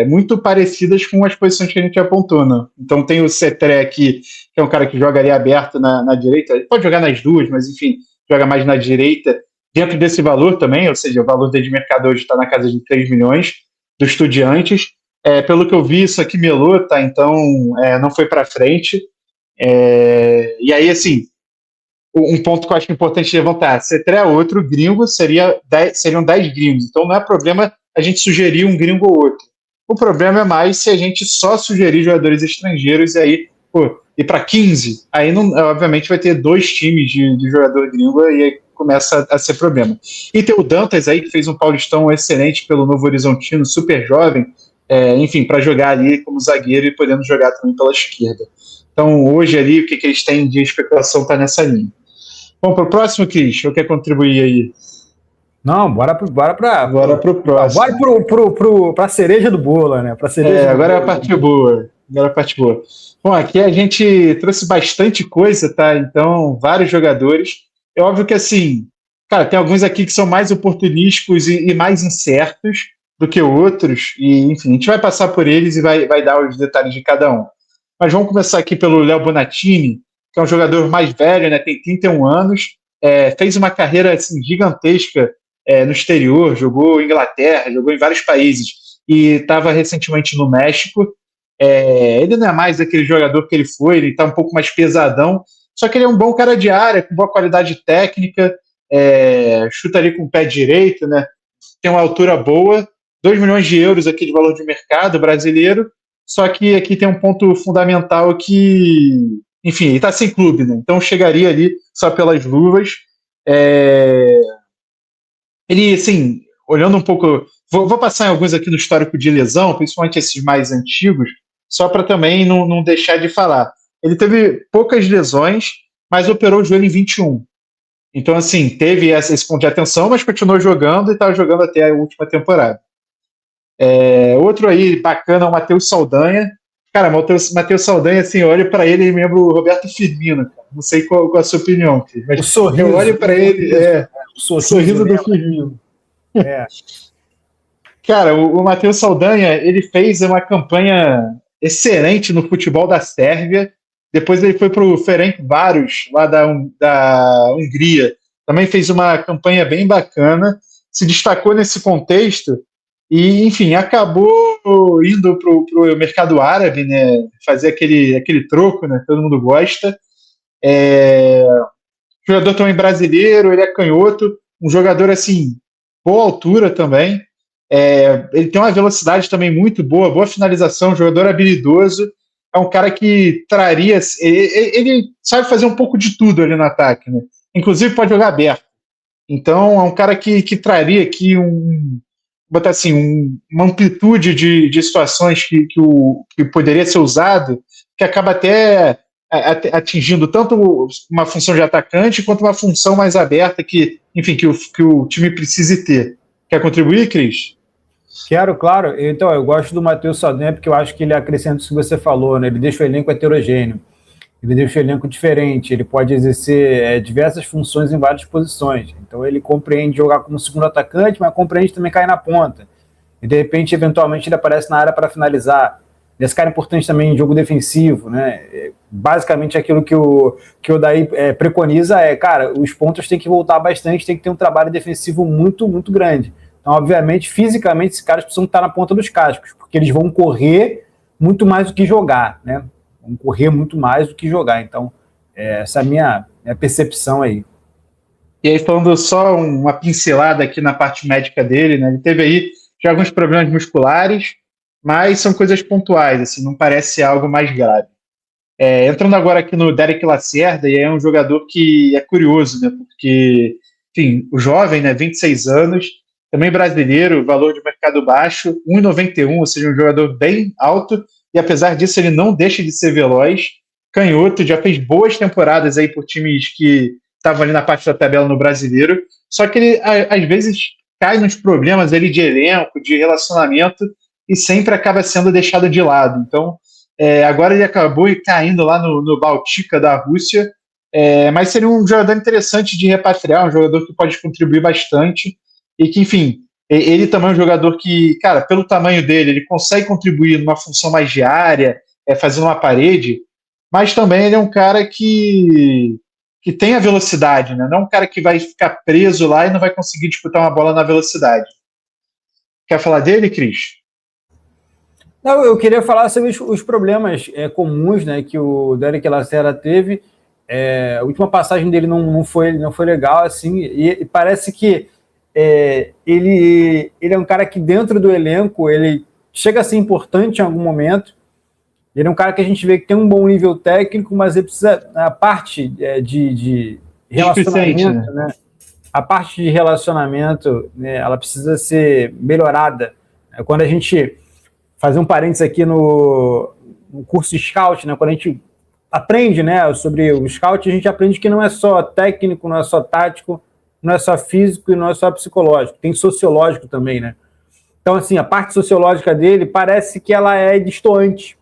muito parecidas com as posições que a gente apontou, né? Então tem o Cetré aqui, que é um cara que joga ali aberto na direita, ele pode jogar nas duas, mas enfim, joga mais na direita, dentro desse valor também, ou seja, o valor dele de mercado hoje está na casa de 3 milhões do Estudiantes. Pelo que eu vi, isso aqui melou, tá? Então não foi para frente. E aí, assim, um ponto que eu acho importante levantar: se tiver outro gringo, seriam 10 gringos. Então não é problema a gente sugerir um gringo ou outro. O problema é mais se a gente só sugerir jogadores estrangeiros e aí, ir para 15. Aí, não, obviamente, vai ter 2 times de jogador gringo e aí começa a ser problema. E tem o Dantas aí, que fez um Paulistão excelente pelo Novo Horizontino, super jovem, enfim, para jogar ali como zagueiro e podendo jogar também pela esquerda. Então, hoje ali, o que eles têm de especulação está nessa linha. Bom, para o próximo, Cris, eu quero contribuir aí. Não, bora pro próximo. Bora pra cereja do bolo, né? Agora é a parte boa. Bom, aqui a gente trouxe bastante coisa, tá? Então, vários jogadores. É óbvio que, assim, cara, tem alguns aqui que são mais oportunísticos e mais incertos do que outros. E, enfim, a gente vai passar por eles e vai dar os detalhes de cada um. Mas vamos começar aqui pelo Léo Bonatini, que é um jogador mais velho, né? Tem 31 anos. Fez uma carreira assim, gigantesca no exterior, jogou em Inglaterra, jogou em vários países e estava recentemente no México. Ele não é mais aquele jogador que ele foi, ele está um pouco mais pesadão, só que ele é um bom cara de área, com boa qualidade técnica, chuta ali com o pé direito, né? Tem uma altura boa, 2 milhões de euros aqui de valor de mercado brasileiro, só que aqui tem um ponto fundamental que, enfim, ele está sem clube, né? Então chegaria ali só pelas luvas. Ele, assim, olhando um pouco, vou passar em alguns aqui no histórico de lesão, principalmente esses mais antigos, só para também não deixar de falar. Ele teve poucas lesões, mas operou o joelho em 21. Então, assim, teve esse ponto de atenção, mas continuou jogando e estava jogando até a última temporada. Outro aí bacana é o Matheus Saldanha. Cara, Matheus Saldanha, assim, eu olho para ele e lembro o Roberto Firmino. Cara. Não sei qual a sua opinião, mas o sorriso, eu olho para ele, o sorriso do Firmino. Cara, o Matheus Saldanha, ele fez uma campanha excelente no futebol da Sérvia. Depois ele foi para o Ferencváros, lá da Hungria. Também fez uma campanha bem bacana, se destacou nesse contexto e, enfim, acabou indo para o mercado árabe, né? Fazer aquele troco, né? Todo mundo gosta. Jogador também brasileiro, ele é canhoto, um jogador, assim, boa altura também. Ele tem uma velocidade também muito boa finalização, jogador habilidoso. É um cara que traria. Ele sabe fazer um pouco de tudo ali no ataque, né? Inclusive pode jogar aberto. Então é um cara que traria aqui botar assim, uma amplitude de situações que poderia ser usado, que acaba até atingindo tanto uma função de atacante quanto uma função mais aberta que, enfim, que o time precise ter. Quer contribuir, Cris? Quero, claro. Então, eu gosto do Matheus Saldanha porque eu acho que ele acrescenta isso que você falou, né? Ele deixa o elenco heterogêneo, ele deixa o elenco diferente, ele pode exercer diversas funções em várias posições. Então, ele compreende jogar como segundo atacante, mas compreende também cair na ponta. E, de repente, eventualmente, ele aparece na área para finalizar. Esse cara é importante também em jogo defensivo, né? Basicamente, aquilo que o Daí preconiza cara, os pontos têm que voltar bastante, tem que ter um trabalho defensivo muito, muito grande. Então, obviamente, fisicamente, esses caras precisam estar na ponta dos cascos, porque eles vão correr muito mais do que jogar, né? Vão correr muito mais do que jogar. Então, essa é a minha percepção aí. E aí, falando só uma pincelada aqui na parte médica dele, né? Ele teve aí já alguns problemas musculares, mas são coisas pontuais, assim, não parece algo mais grave. Entrando agora aqui no Derek Lacerda, e é um jogador que é curioso, né? Porque, enfim, o jovem, né? 26 anos, também brasileiro, valor de mercado baixo, 1,91, ou seja, um jogador bem alto, e apesar disso ele não deixa de ser veloz, canhoto, já fez boas temporadas aí por times que estavam ali na parte da tabela no brasileiro, só que ele às vezes cai nos problemas ali de elenco, de relacionamento, e sempre acaba sendo deixado de lado. Então, agora ele acabou caindo lá no Baltica da Rússia, mas seria um jogador interessante de repatriar, um jogador que pode contribuir bastante, e que, enfim, ele também é um jogador que, cara, pelo tamanho dele, ele consegue contribuir numa função mais diária, fazendo uma parede, mas também ele é um cara que que tem a velocidade, né? Não um cara que vai ficar preso lá e não vai conseguir disputar uma bola na velocidade. Quer falar dele, Cris? Não, eu queria falar sobre os problemas comuns, né, que o Derek Lacerda teve. A última passagem dele não foi legal, assim, e parece que ele é um cara que dentro do elenco ele chega a ser importante em algum momento. Ele é um cara que a gente vê que tem um bom nível técnico, mas ele precisa, a parte de relacionamento, né? A parte de relacionamento, né, ela precisa ser melhorada. Quando a gente fazer um parênteses aqui no curso Scout, né, quando a gente aprende, né, sobre o Scout, a gente aprende que não é só técnico, não é só tático, não é só físico e não é só psicológico, tem sociológico também, né? Então, assim, a parte sociológica dele parece que ela é distoante.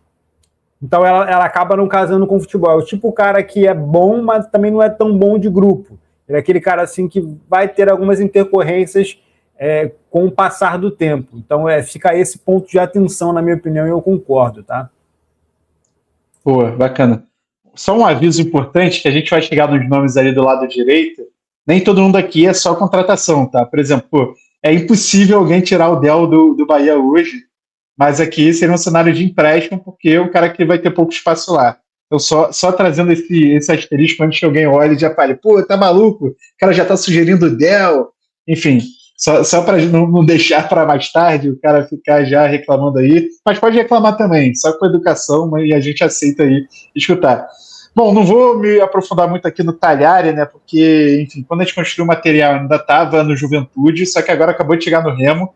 Então, ela acaba não casando com o futebol. É o tipo o cara que é bom, mas também não é tão bom de grupo. Ele é aquele cara, assim, que vai ter algumas intercorrências com o passar do tempo. Então, fica esse ponto de atenção, na minha opinião, e eu concordo, tá? Pô, bacana. Só um aviso importante, que a gente vai chegar nos nomes ali do lado direito. Nem todo mundo aqui é só contratação, tá? Por exemplo, pô, é impossível alguém tirar o Del do Bahia hoje, mas aqui seria um cenário de empréstimo, porque é um cara que vai ter pouco espaço lá. Então, só trazendo esse asterisco antes que alguém olhe e já fale, pô, tá maluco? O cara já tá sugerindo o Del. Enfim, só para não deixar para mais tarde o cara ficar já reclamando aí. Mas pode reclamar também, só com educação, mas a gente aceita aí escutar. Bom, não vou me aprofundar muito aqui no Talhari, né? Porque, enfim, quando a gente construiu o material ainda estava no Juventude, só que agora acabou de chegar no Remo.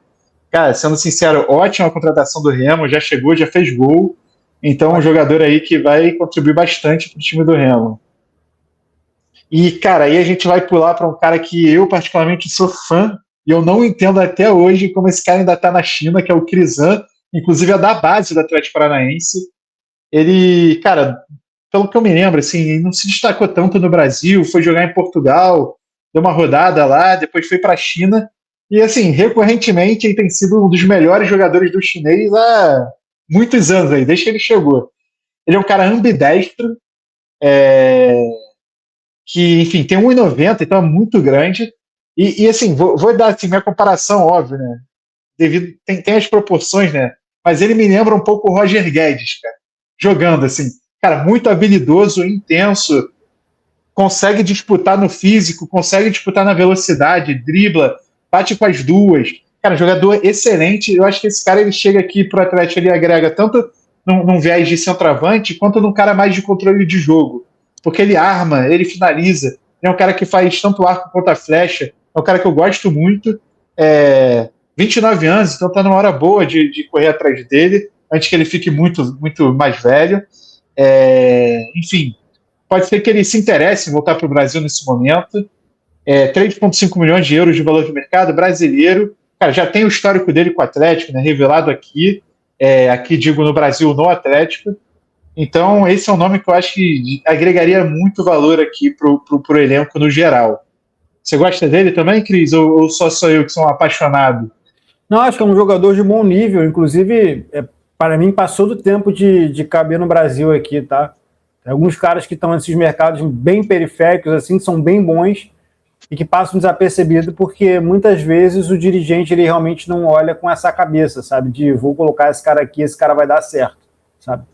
Cara, sendo sincero, ótima a contratação do Remo, já chegou, já fez gol. Então, um jogador aí que vai contribuir bastante para o time do Remo. E, cara, aí a gente vai pular para um cara que eu particularmente sou fã, e eu não entendo até hoje como esse cara ainda está na China, que é o Crisan, inclusive é da base do Atlético Paranaense. Ele, cara, pelo que eu me lembro, assim, ele não se destacou tanto no Brasil, foi jogar em Portugal, deu uma rodada lá, depois foi para a China, e, assim, recorrentemente ele tem sido um dos melhores jogadores do chinês há muitos anos aí, desde que ele chegou. Ele é um cara ambidestro, que, enfim, tem 1,90, então é muito grande. E assim, vou dar assim, minha comparação, óbvio, né? Tem as proporções, né? Mas ele me lembra um pouco o Roger Guedes, cara. Jogando, assim. Cara, muito habilidoso, intenso, consegue disputar no físico, consegue disputar na velocidade, dribla, bate com as duas. Cara, jogador excelente. Eu acho que esse cara, ele chega aqui pro Atlético, ele agrega tanto num viés de centroavante, quanto num cara mais de controle de jogo. Porque ele arma, ele finaliza. É um cara que faz tanto arco quanto a flecha. É um cara que eu gosto muito. 29 anos, então tá numa hora boa de correr atrás dele, antes que ele fique muito, muito mais velho. Enfim, pode ser que ele se interesse em voltar para o Brasil nesse momento. 3,5 milhões de euros de valor de mercado, brasileiro. Cara, já tem o histórico dele com o Atlético, né, revelado aqui. Aqui, digo, no Brasil, no Atlético. Então, esse é um nome que eu acho que agregaria muito valor aqui pro elenco no geral. Você gosta dele também, Cris? Ou só sou eu que sou um apaixonado? Não, acho que é um jogador de bom nível. Inclusive, para mim, passou do tempo de caber no Brasil aqui, tá? Tem alguns caras que estão nesses mercados bem periféricos, assim, que são bem bons e que passam desapercebido porque muitas vezes o dirigente ele realmente não olha com essa cabeça, sabe? De vou colocar esse cara aqui, esse cara vai dar certo, sabe?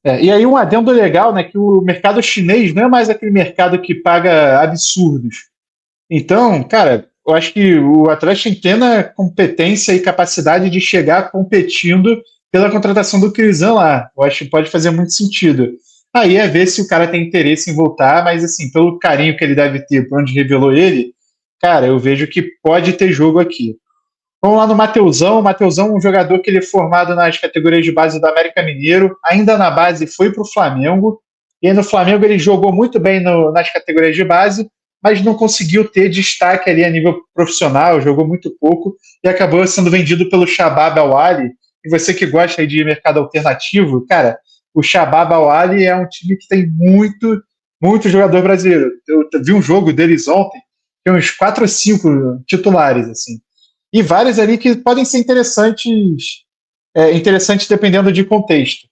E aí um adendo legal, né, que o mercado chinês não é mais aquele mercado que paga absurdos. Então, cara, eu acho que o Atlético tem plena competência e capacidade de chegar competindo pela contratação do Crisan lá. Eu acho que pode fazer muito sentido. Aí é ver se o cara tem interesse em voltar, mas assim, pelo carinho que ele deve ter por onde revelou ele, cara, eu vejo que pode ter jogo aqui. Vamos lá no Mateusão. O Mateusão é um jogador que ele é formado nas categorias de base do América Mineiro. Ainda na base foi para o Flamengo. E aí no Flamengo ele jogou muito bem nas categorias de base, mas não conseguiu ter destaque ali a nível profissional, jogou muito pouco e acabou sendo vendido pelo Shabab Al-Ahly. E você que gosta aí de mercado alternativo, cara, o Shabab Al-Ahly é um time que tem muito, muito jogador brasileiro. Eu vi um jogo deles ontem, tem uns 4 ou 5 titulares, assim. E vários ali que podem ser interessantes dependendo de contexto.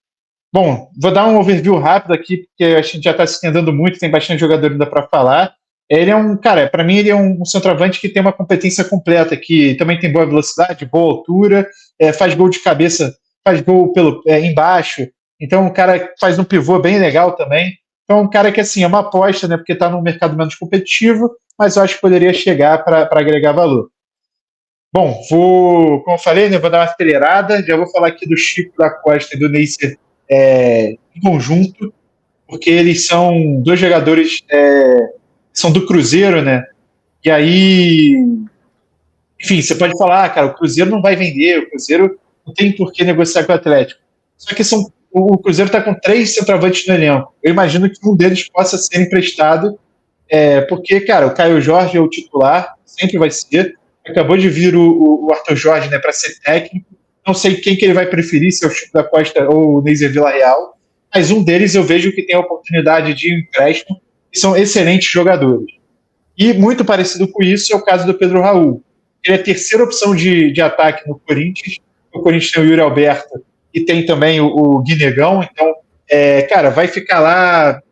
Bom, vou dar um overview rápido aqui, porque a gente já está se estendendo muito, tem bastante jogador ainda para falar. Ele é cara, para mim ele é um centroavante que tem uma competência completa, que também tem boa velocidade, boa altura, faz gol de cabeça, faz gol embaixo. Então, um cara que faz um pivô bem legal também. Então, um cara que, assim, é uma aposta, né, porque está num mercado menos competitivo, mas eu acho que poderia chegar para agregar valor. Bom, como eu falei, né, vou dar uma acelerada, já vou falar aqui do Chico da Costa e do Neisser em conjunto, porque eles são dois jogadores são do Cruzeiro, né? E aí, enfim, você pode falar, cara, o Cruzeiro não vai vender, o Cruzeiro não tem por que negociar com o Atlético. Só que o Cruzeiro está com 3 centroavantes no elenco. Eu imagino que um deles possa ser emprestado, porque, cara, o Caio Jorge é o titular, sempre vai ser. Acabou de vir o Arthur Jorge, né, para ser técnico. Não sei quem que ele vai preferir, se é o Chico da Costa ou o Neiser Villarreal, mas um deles eu vejo que tem a oportunidade de empréstimo e são excelentes jogadores. E muito parecido com isso é o caso do Pedro Raul. Ele é a terceira opção de ataque no Corinthians. O Corinthians tem o Yuri Alberto e tem também o Guinegão. Então, cara, vai ficar lá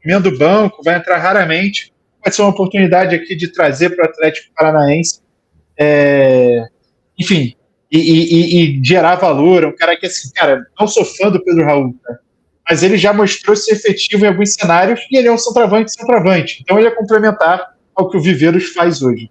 comendo banco, vai entrar raramente. Pode ser uma oportunidade aqui de trazer para o Atlético Paranaense. Enfim, e gerar valor. É um cara que, assim, cara, não sou fã do Pedro Raul, tá? Mas ele já mostrou ser efetivo em alguns cenários e ele é um centroavante. Então ele é complementar ao que o Viveiros faz hoje.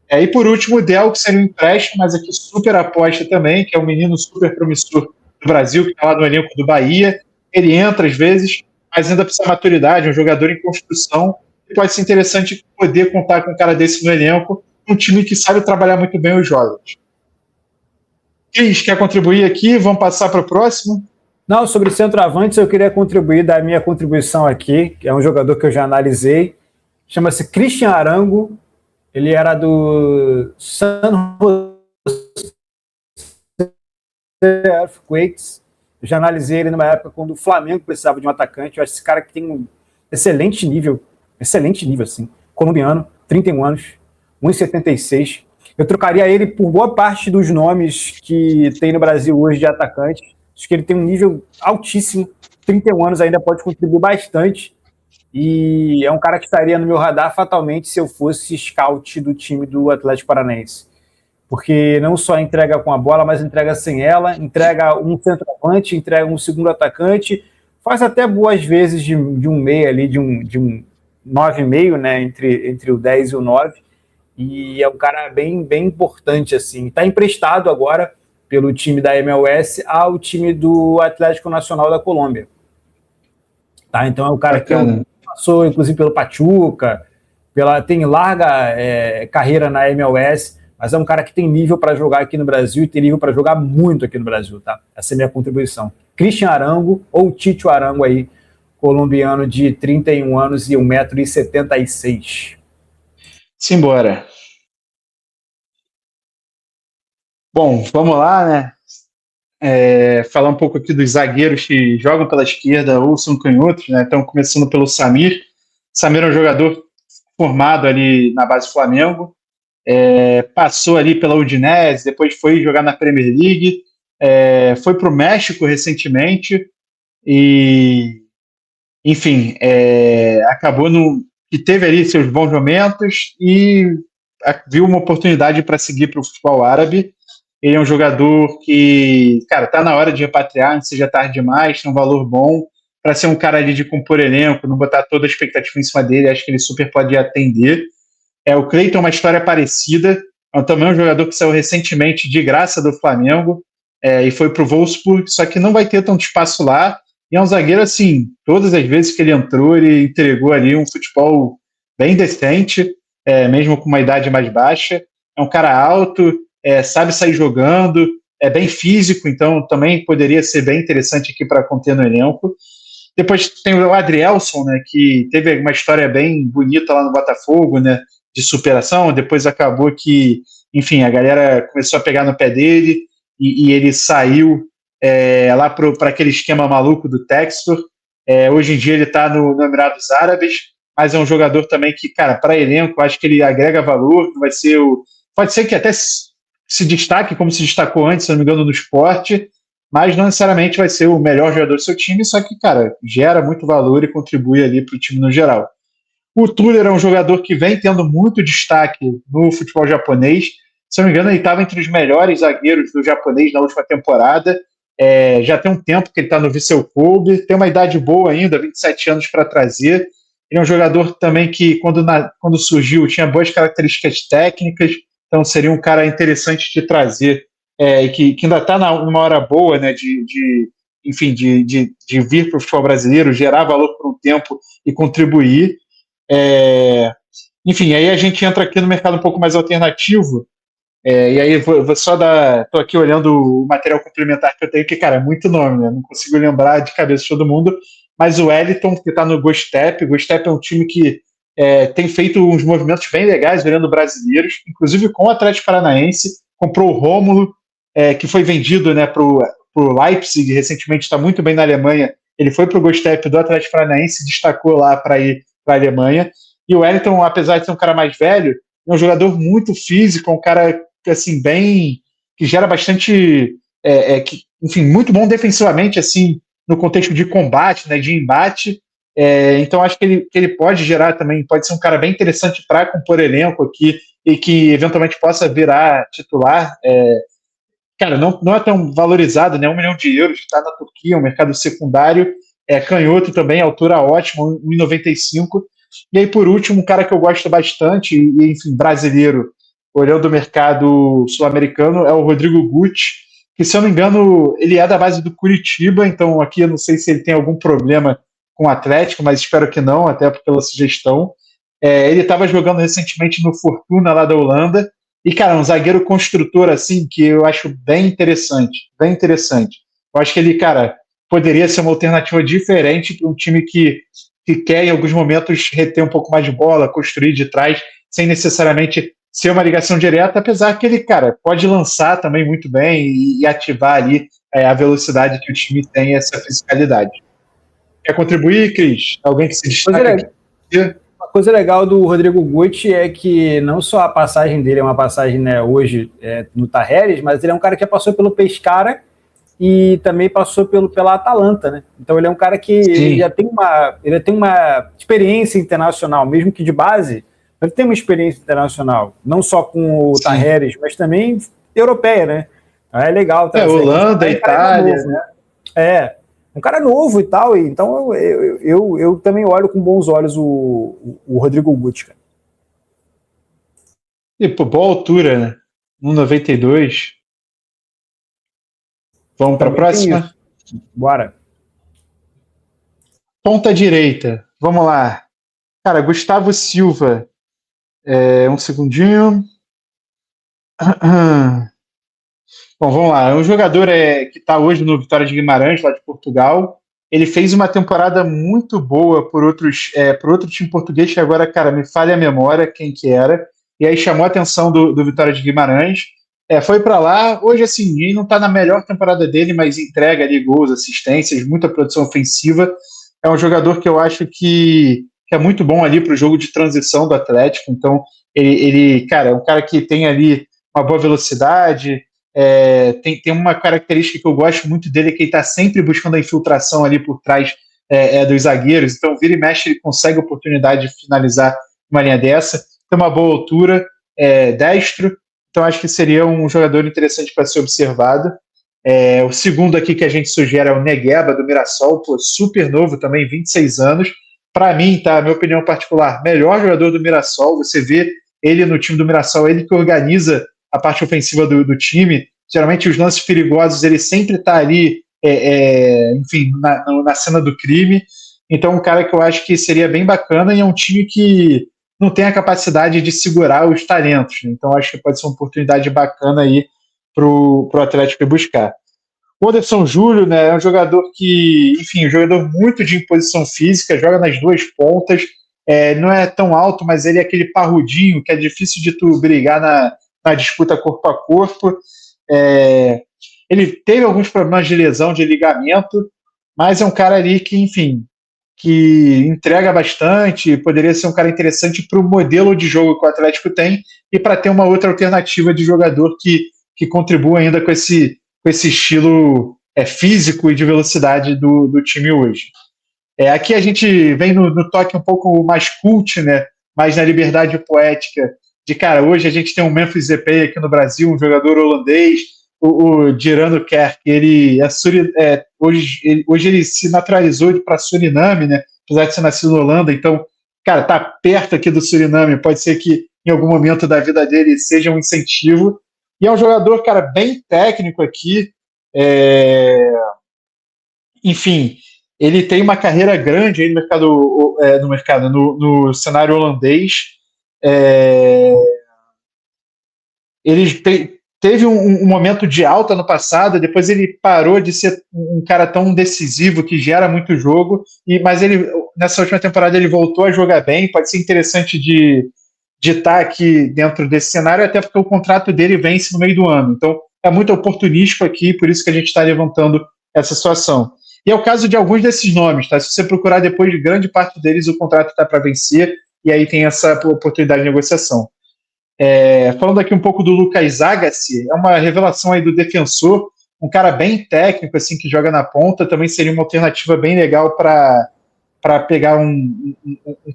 E por último, o Del, que seria um empréstimo, mas aqui super aposta também, que é um menino super promissor do Brasil, que está lá no elenco do Bahia. Ele entra às vezes, mas ainda precisa de maturidade, é um jogador em construção. E pode ser interessante poder contar com um cara desse no elenco, um time que sabe trabalhar muito bem os jogos. Cris, quer contribuir aqui? Vamos passar para o próximo? Não, sobre centroavantes, eu queria contribuir, dar a minha contribuição aqui, que é um jogador que eu já analisei, chama-se Christian Arango, ele era do San Jose Earthquakes, eu já analisei ele numa época quando o Flamengo precisava de um atacante, eu acho esse cara que tem um excelente nível, assim, colombiano, 31 anos, 1,76. Eu trocaria ele por boa parte dos nomes que tem no Brasil hoje de atacante. Acho que ele tem um nível altíssimo, 31 anos ainda pode contribuir bastante, e é um cara que estaria no meu radar fatalmente se eu fosse scout do time do Atlético Paranaense, porque não só entrega com a bola, mas entrega sem ela, entrega um centroavante, entrega um segundo atacante, faz até boas vezes de um meio ali, de um 9,5, né, entre o 10 e o 9, e é um cara bem importante, assim. Está emprestado agora pelo time da MLS ao time do Atlético Nacional da Colômbia. Tá? Então é um cara que passou, inclusive, pelo Pachuca, tem larga carreira na MLS, mas é um cara que tem nível para jogar aqui no Brasil e tem nível para jogar muito aqui no Brasil. Tá? Essa é a minha contribuição. Christian Arango, ou Tito Arango aí, colombiano de 31 anos e 1,76 m. Simbora. Bom, vamos lá, né? Falar um pouco aqui dos zagueiros que jogam pela esquerda ou são canhotos, né? Então, começando pelo Samir. Samir é um jogador formado ali na base do Flamengo, passou ali pela Udinese, depois foi jogar na Premier League, foi para o México recentemente e, enfim, acabou que teve ali seus bons momentos e viu uma oportunidade para seguir para o futebol árabe. Ele é um jogador que, cara, tá na hora de repatriar, não seja tarde demais, tem um valor bom para ser um cara ali de compor elenco, não botar toda a expectativa em cima dele, acho que ele super pode atender. O Cleiton é uma história parecida, também um jogador que saiu recentemente de graça do Flamengo e foi pro Wolfsburg, só que não vai ter tanto espaço lá, e é um zagueiro assim, todas as vezes que ele entrou, ele entregou ali um futebol bem decente, mesmo com uma idade mais baixa, é um cara alto, sabe sair jogando, é bem físico, então também poderia ser bem interessante aqui para conter no elenco. Depois tem o Adrielson, né, que teve uma história bem bonita lá no Botafogo, né, de superação, depois acabou que, enfim, a galera começou a pegar no pé dele e ele saiu lá para aquele esquema maluco do Textor. Hoje em dia ele está no Emirados Árabes, mas é um jogador também que, cara, para elenco, acho que ele agrega valor, pode ser que até se destaque como se destacou antes, se não me engano, no Sport, mas não necessariamente vai ser o melhor jogador do seu time, só que, cara, gera muito valor e contribui ali para o time no geral. O Tuller é um jogador que vem tendo muito destaque no futebol japonês. Se não me engano, ele estava entre os melhores zagueiros do japonês na última temporada. Já tem um tempo que ele está no Vissel Kobe, tem uma idade boa ainda, 27 anos para trazer. Ele é um jogador também que, quando surgiu, tinha boas características técnicas, então seria um cara interessante de trazer, e que ainda está numa hora boa, né, enfim, de vir para o futebol brasileiro, gerar valor por um tempo e contribuir. Enfim, aí a gente entra aqui no mercado um pouco mais alternativo, e aí vou só dar. Estou aqui olhando o material complementar que eu tenho, que, cara, é muito nome, né? Não consigo lembrar de cabeça de todo mundo, mas o Wellington, que está no Gostep. O Gostep é um time que tem feito uns movimentos bem legais, virando brasileiros, inclusive com o Atlético Paranaense, comprou o Rômulo, que foi vendido, né, para o Leipzig, recentemente está muito bem na Alemanha. Ele foi para o Gostep do Atlético Paranaense, destacou lá para ir para a Alemanha. E o Wellington, apesar de ser um cara mais velho, é um jogador muito físico, um cara assim, bem, que gera bastante, enfim, muito bom defensivamente, assim, no contexto de combate, né, de embate. Então acho que ele pode gerar também, pode ser um cara bem interessante para compor elenco aqui e que eventualmente possa virar titular. Cara, não é tão valorizado, né? 1 milhão de euros, está na Turquia, um mercado secundário, canhoto também, altura ótima, 1,95. E aí, por último, um cara que eu gosto bastante, e enfim, brasileiro, olhando o mercado sul-americano, é o Rodrigo Guti, que, se eu não me engano, ele é da base do Curitiba, então aqui eu não sei se ele tem algum problema com o Atlético, mas espero que não, até pela sugestão. Ele estava jogando recentemente no Fortuna, lá da Holanda, e, cara, um zagueiro construtor, assim, que eu acho bem interessante, bem interessante. Eu acho que ele, cara, poderia ser uma alternativa diferente para um time que quer, em alguns momentos, reter um pouco mais de bola, construir de trás, sem necessariamente ser uma ligação direta, apesar que ele, cara, pode lançar também muito bem e ativar ali a velocidade que o time tem e essa fisicalidade. Quer contribuir, Cris? Alguém que se destaca aqui? Uma coisa legal do Rodrigo Guti é que não só a passagem dele é uma passagem, né, hoje no Tajeres, mas ele é um cara que passou pelo Pescara e também passou pela Atalanta, né? Então ele é um cara que ele já tem uma experiência internacional, mesmo que de base, ele tem uma experiência internacional, não só com o Tajeres, mas também europeia, né? É legal. Holanda, Itália, novo, né? Um cara novo e tal, então eu também olho com bons olhos o Rodrigo Guti, cara. E, pô, boa altura, né? 1,92. Vamos para a próxima? Bora. Ponta direita. Vamos lá. Cara, Gustavo Silva. Um segundinho. Bom, vamos lá. É um jogador que está hoje no Vitória de Guimarães, lá de Portugal. Ele fez uma temporada muito boa por outro time português, que agora, cara, me falha a memória quem que era. E aí chamou a atenção do Vitória de Guimarães. Foi para lá. Hoje, assim, ele não está na melhor temporada dele, mas entrega ali gols, assistências, muita produção ofensiva. É um jogador que eu acho que é muito bom ali para o jogo de transição do Atlético. Então, ele, cara, é um cara que tem ali uma boa velocidade. Tem uma característica que eu gosto muito dele, que ele está sempre buscando a infiltração ali por trás dos zagueiros. Então, vira e mexe, ele consegue a oportunidade de finalizar uma linha dessa. Tem uma boa altura, destro. Então, acho que seria um jogador interessante para ser observado. O segundo aqui que a gente sugere é o Negueba, do Mirassol, super novo também, 26 anos. Para mim, tá, minha opinião particular, melhor jogador do Mirassol. Você vê ele no time do Mirassol, ele que organiza a parte ofensiva do time. Geralmente, os lances perigosos, ele sempre está ali, enfim, na cena do crime. Então, um cara que eu acho que seria bem bacana, e é um time que não tem a capacidade de segurar os talentos. Então, acho que pode ser uma oportunidade bacana aí para o Atlético buscar. O Anderson Júlio, né, é um jogador que, enfim, um jogador muito de imposição física, joga nas duas pontas, não é tão alto, mas ele é aquele parrudinho que é difícil de tu brigar na disputa corpo a corpo. Ele teve alguns problemas de lesão de ligamento, mas é um cara ali que, enfim, que entrega bastante, poderia ser um cara interessante para o modelo de jogo que o Atlético tem e para ter uma outra alternativa de jogador que contribua ainda com esse estilo físico e de velocidade do time hoje. Aqui a gente vem no toque um pouco mais cult, né? Mais na liberdade poética de, cara, hoje a gente tem um Memphis Depay aqui no Brasil, um jogador holandês, o Dirano Kerk, ele hoje ele se naturalizou para Suriname, né? Apesar de ser nascido na Holanda, então, cara, tá perto aqui do Suriname, pode ser que em algum momento da vida dele seja um incentivo. E é um jogador, cara, bem técnico aqui. Enfim, ele tem uma carreira grande aí no cenário holandês. Ele teve um momento de alta no passado, depois ele parou de ser um cara tão decisivo que gera muito jogo, mas ele, nessa última temporada ele voltou a jogar bem. Pode ser interessante de estar aqui dentro desse cenário, até porque o contrato dele vence no meio do ano. Então é muito oportunístico aqui, por isso que a gente está levantando essa situação. E é o caso de alguns desses nomes, tá? Se você procurar depois de grande parte deles, o contrato está para vencer, e aí tem essa oportunidade de negociação. Falando aqui um pouco do Lucas Agassi, é uma revelação aí do defensor, um cara bem técnico, assim, que joga na ponta, também seria uma alternativa bem legal para pegar um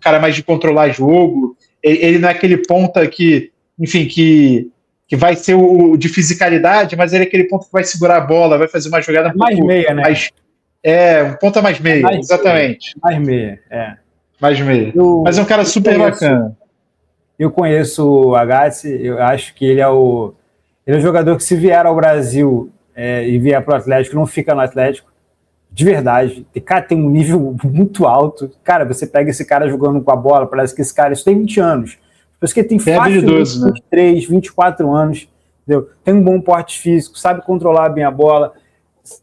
cara mais de controlar jogo. Ele não é aquele ponta que, enfim, que vai ser o de fisicalidade, mas ele é aquele ponto que vai segurar a bola, vai fazer uma jogada mais meia, né? Um ponta mais meia, exatamente. Mais meia, Mais meia. Mas é um cara super bacana. Eu conheço o Agassi, eu acho que ele é um jogador que, se vier ao Brasil e vier para o Atlético, não fica no Atlético, de verdade. Cara, tem um nível muito alto. Cara, você pega esse cara jogando com a bola, parece que esse cara, isso tem 20 anos. Parece que ele tem fácil 23, 24 anos, entendeu? Tem um bom porte físico, sabe controlar bem a bola.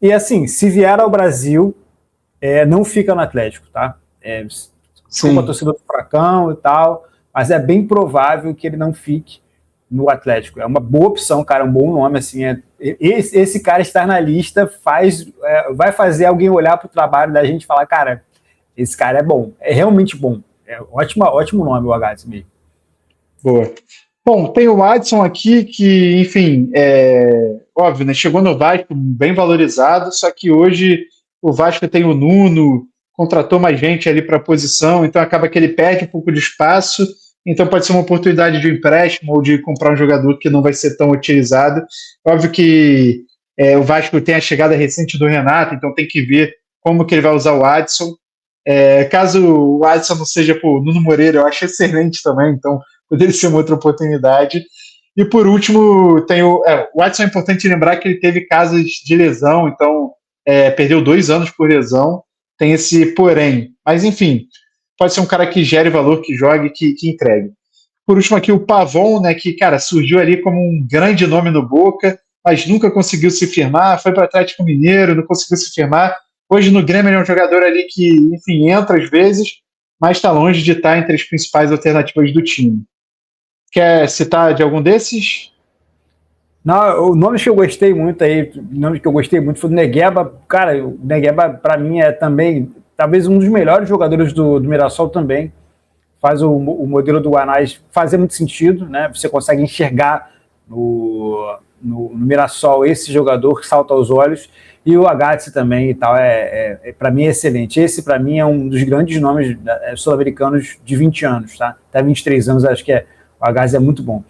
E assim, se vier ao Brasil, não fica no Atlético, tá? Desculpa a torcida do Furacão e tal, mas é bem provável que ele não fique no Atlético. É uma boa opção, cara, um bom nome, assim. Esse cara estar na lista vai fazer alguém olhar para o trabalho da gente e falar, cara, esse cara é bom, é realmente bom. Ótimo nome o Agassi mesmo. Boa. Bom, tem o Adson aqui que, enfim, óbvio, né, chegou no Vasco bem valorizado, só que hoje o Vasco tem o Nuno, contratou mais gente ali para a posição, então acaba que ele perde um pouco de espaço, então pode ser uma oportunidade de empréstimo ou de comprar um jogador que não vai ser tão utilizado. Óbvio que o Vasco tem a chegada recente do Renato, então tem que ver como que ele vai usar o Adson. Caso o Adson não seja por Nuno Moreira, eu acho excelente também, então poderia ser uma outra oportunidade. E por último, tem o Adson. É importante lembrar que ele teve casos de lesão, então perdeu 2 anos por lesão, tem esse porém. Mas enfim, pode ser um cara que gere valor, que jogue, que entregue. Por último aqui o Pavon, né, que, cara, surgiu ali como um grande nome no Boca, mas nunca conseguiu se firmar, foi para o Atlético Mineiro, não conseguiu se firmar. Hoje no Grêmio ele é um jogador ali que, enfim, entra às vezes, mas está longe de estar entre as principais alternativas do time. Quer citar de algum desses? Não, o nome que eu gostei muito foi o Negueba. Cara, o Negueba, para mim, é também talvez um dos melhores jogadores do Mirassol também. Faz o modelo do Guanais fazer muito sentido, né? Você consegue enxergar no Mirassol esse jogador que salta aos olhos, e o Agassi também e tal, para mim é excelente. Esse, para mim, é um dos grandes nomes sul-americanos de 20 anos, tá? Até 23 anos, acho que o Agassi é muito bom.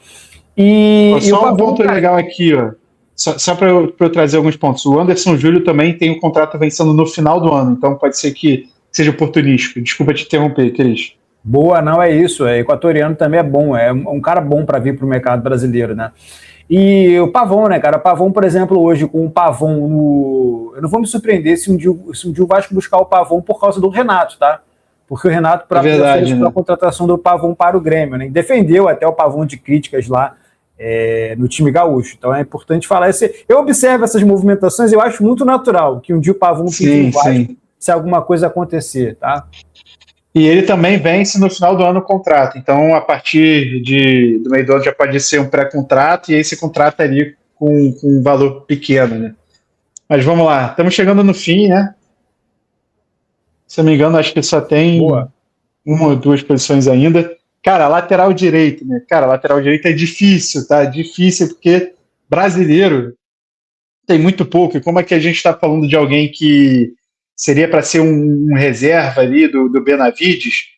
Só um ponto legal aqui, ó. Só para eu trazer alguns pontos. O Anderson Júlio também tem um contrato vencendo no final do ano, então pode ser que seja oportunístico. Desculpa te interromper, Cris. Boa, não é isso. Equatoriano também é bom, é um cara bom para vir para o mercado brasileiro, né? E o Pavon, né, cara? O Pavon, por exemplo, hoje com o Pavon eu não vou me surpreender se um dia o Vasco buscar o Pavon por causa do Renato, tá? Porque o Renato fez a contratação do Pavon para o Grêmio, né? Defendeu até o Pavon de críticas lá no time gaúcho. Então é importante falar isso. Eu observo essas movimentações, eu acho muito natural que um dia o Pavon pediu o Vasco se alguma coisa acontecer, tá? E ele também vence no final do ano o contrato. Então, a partir do meio do ano já pode ser um pré-contrato, e esse contrato ali com um valor pequeno, né? Mas vamos lá, estamos chegando no fim, né? Se eu não me engano, acho que só tem uma ou duas posições ainda. Cara, lateral direito, né? Cara, lateral direito é difícil, tá? Difícil porque brasileiro tem muito pouco, e como é que a gente está falando de alguém que seria para ser um reserva ali do Benavides,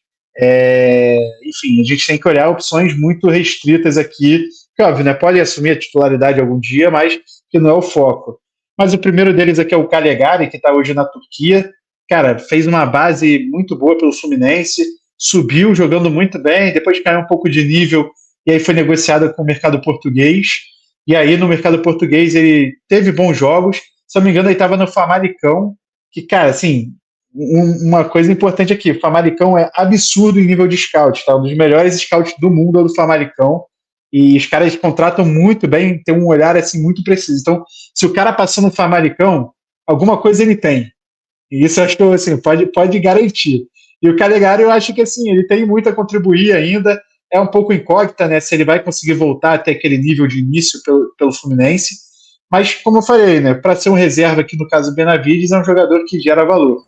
enfim, a gente tem que olhar opções muito restritas aqui, que óbvio, né, pode assumir a titularidade algum dia, mas que não é o foco. Mas o primeiro deles aqui é o Calegari, que está hoje na Turquia. Cara, fez uma base muito boa pelo Fluminense, subiu jogando muito bem, depois caiu um pouco de nível, e aí foi negociado com o mercado português. E aí no mercado português ele teve bons jogos, se não me engano ele estava no Famalicão, que, cara, assim, uma coisa importante aqui, o Famalicão é absurdo em nível de scout, tá? Um dos melhores scouts do mundo é o do Famalicão, e os caras contratam muito bem, tem um olhar assim muito preciso. Então, se o cara passou no Famalicão, alguma coisa ele tem. E isso eu acho que assim, pode garantir. E o Calegari, eu acho que assim, ele tem muito a contribuir ainda, é um pouco incógnita, né, se ele vai conseguir voltar até aquele nível de início pelo Fluminense, mas como eu falei, né, para ser um reserva aqui no caso do Benavides, é um jogador que gera valor.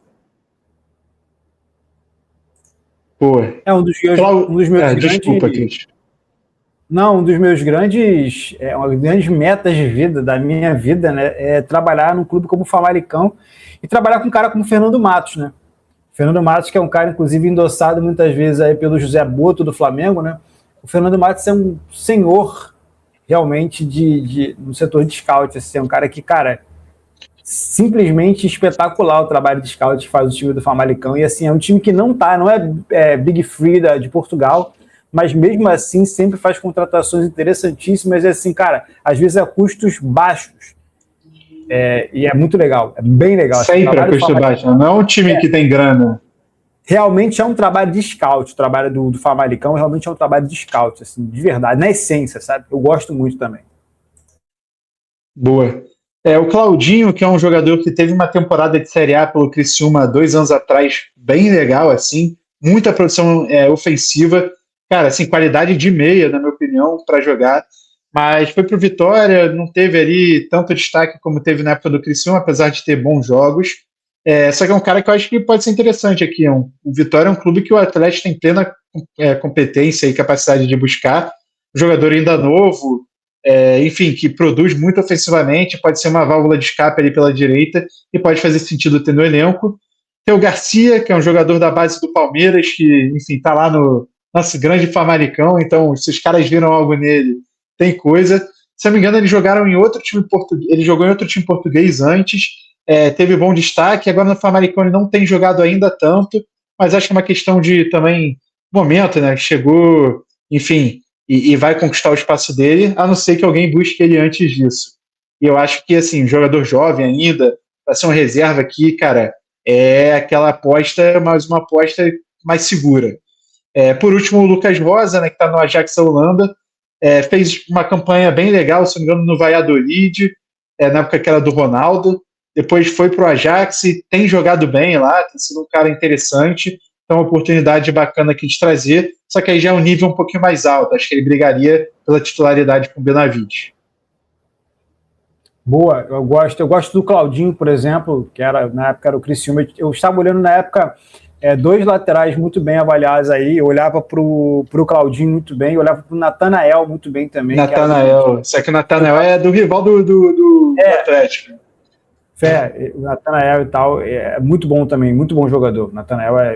Pô, É um dos meus grandes... Desculpa, Cris. Não, um dos meus grandes metas de vida, da minha vida, né, é trabalhar num clube como o Famalicão e trabalhar com um cara como o Fernando Matos, né? Fernando Matos, que é um cara, inclusive, endossado muitas vezes aí pelo José Boto do Flamengo, né? O Fernando Matos é um senhor, realmente, no setor de scout, assim, é um cara que, cara, simplesmente espetacular o trabalho de scout que faz o time do Famalicão, e assim, é um time que não é Big Free de Portugal, mas mesmo assim sempre faz contratações interessantíssimas, e assim, cara, às vezes a custos baixos, e é muito legal, é bem legal. Sempre a custo baixo, não é um time que tem grana. Realmente é um trabalho de scout, o trabalho do Famalicão realmente é um trabalho de scout, assim, de verdade, na essência, sabe? Eu gosto muito também. Boa. O Claudinho, que é um jogador que teve uma temporada de Série A pelo Criciúma 2 anos atrás, bem legal, assim, muita produção ofensiva, cara, assim, qualidade de meia, na minha opinião, para jogar, mas foi pro Vitória, não teve ali tanto destaque como teve na época do Criciúma, apesar de ter bons jogos, só que é um cara que eu acho que pode ser interessante aqui, o Vitória é um clube que o Atlético tem plena competência e capacidade de buscar, um jogador ainda novo, enfim, que produz muito ofensivamente, pode ser uma válvula de escape ali pela direita e pode fazer sentido ter no elenco. Tem o Garcia, que é um jogador da base do Palmeiras, que, enfim, está lá no nosso grande Famalicão, então se os caras viram algo nele, tem coisa. Se não me engano, eles jogaram em outro time português, ele jogou em outro time português antes, teve bom destaque, agora no Famalicão ele não tem jogado ainda tanto, mas acho que é uma questão de também momento, né? Chegou, enfim, e vai conquistar o espaço dele, a não ser que alguém busque ele antes disso. E eu acho que, assim, jogador jovem ainda, para ser um reserva aqui, cara, é aquela aposta, mas uma aposta mais segura. Por último, o Lucas Rosa, né, que está no Ajax Holanda, fez uma campanha bem legal, se não me engano, no Valladolid, na época que era do Ronaldo, depois foi para o Ajax, tem jogado bem lá, tem sido um cara interessante, então uma oportunidade bacana aqui de trazer, só que aí já é um nível um pouquinho mais alto, acho que ele brigaria pela titularidade com o Benavides. Boa, eu gosto do Claudinho, por exemplo, que na época era o Criciúma, eu estava olhando na época dois laterais muito bem avaliados aí, eu olhava para o Claudinho muito bem, eu olhava para o Nathanael muito bem também. Nathanael, só que o Nathanael é do rival do Atlético. O Nathanael e tal, é muito bom também, muito bom jogador.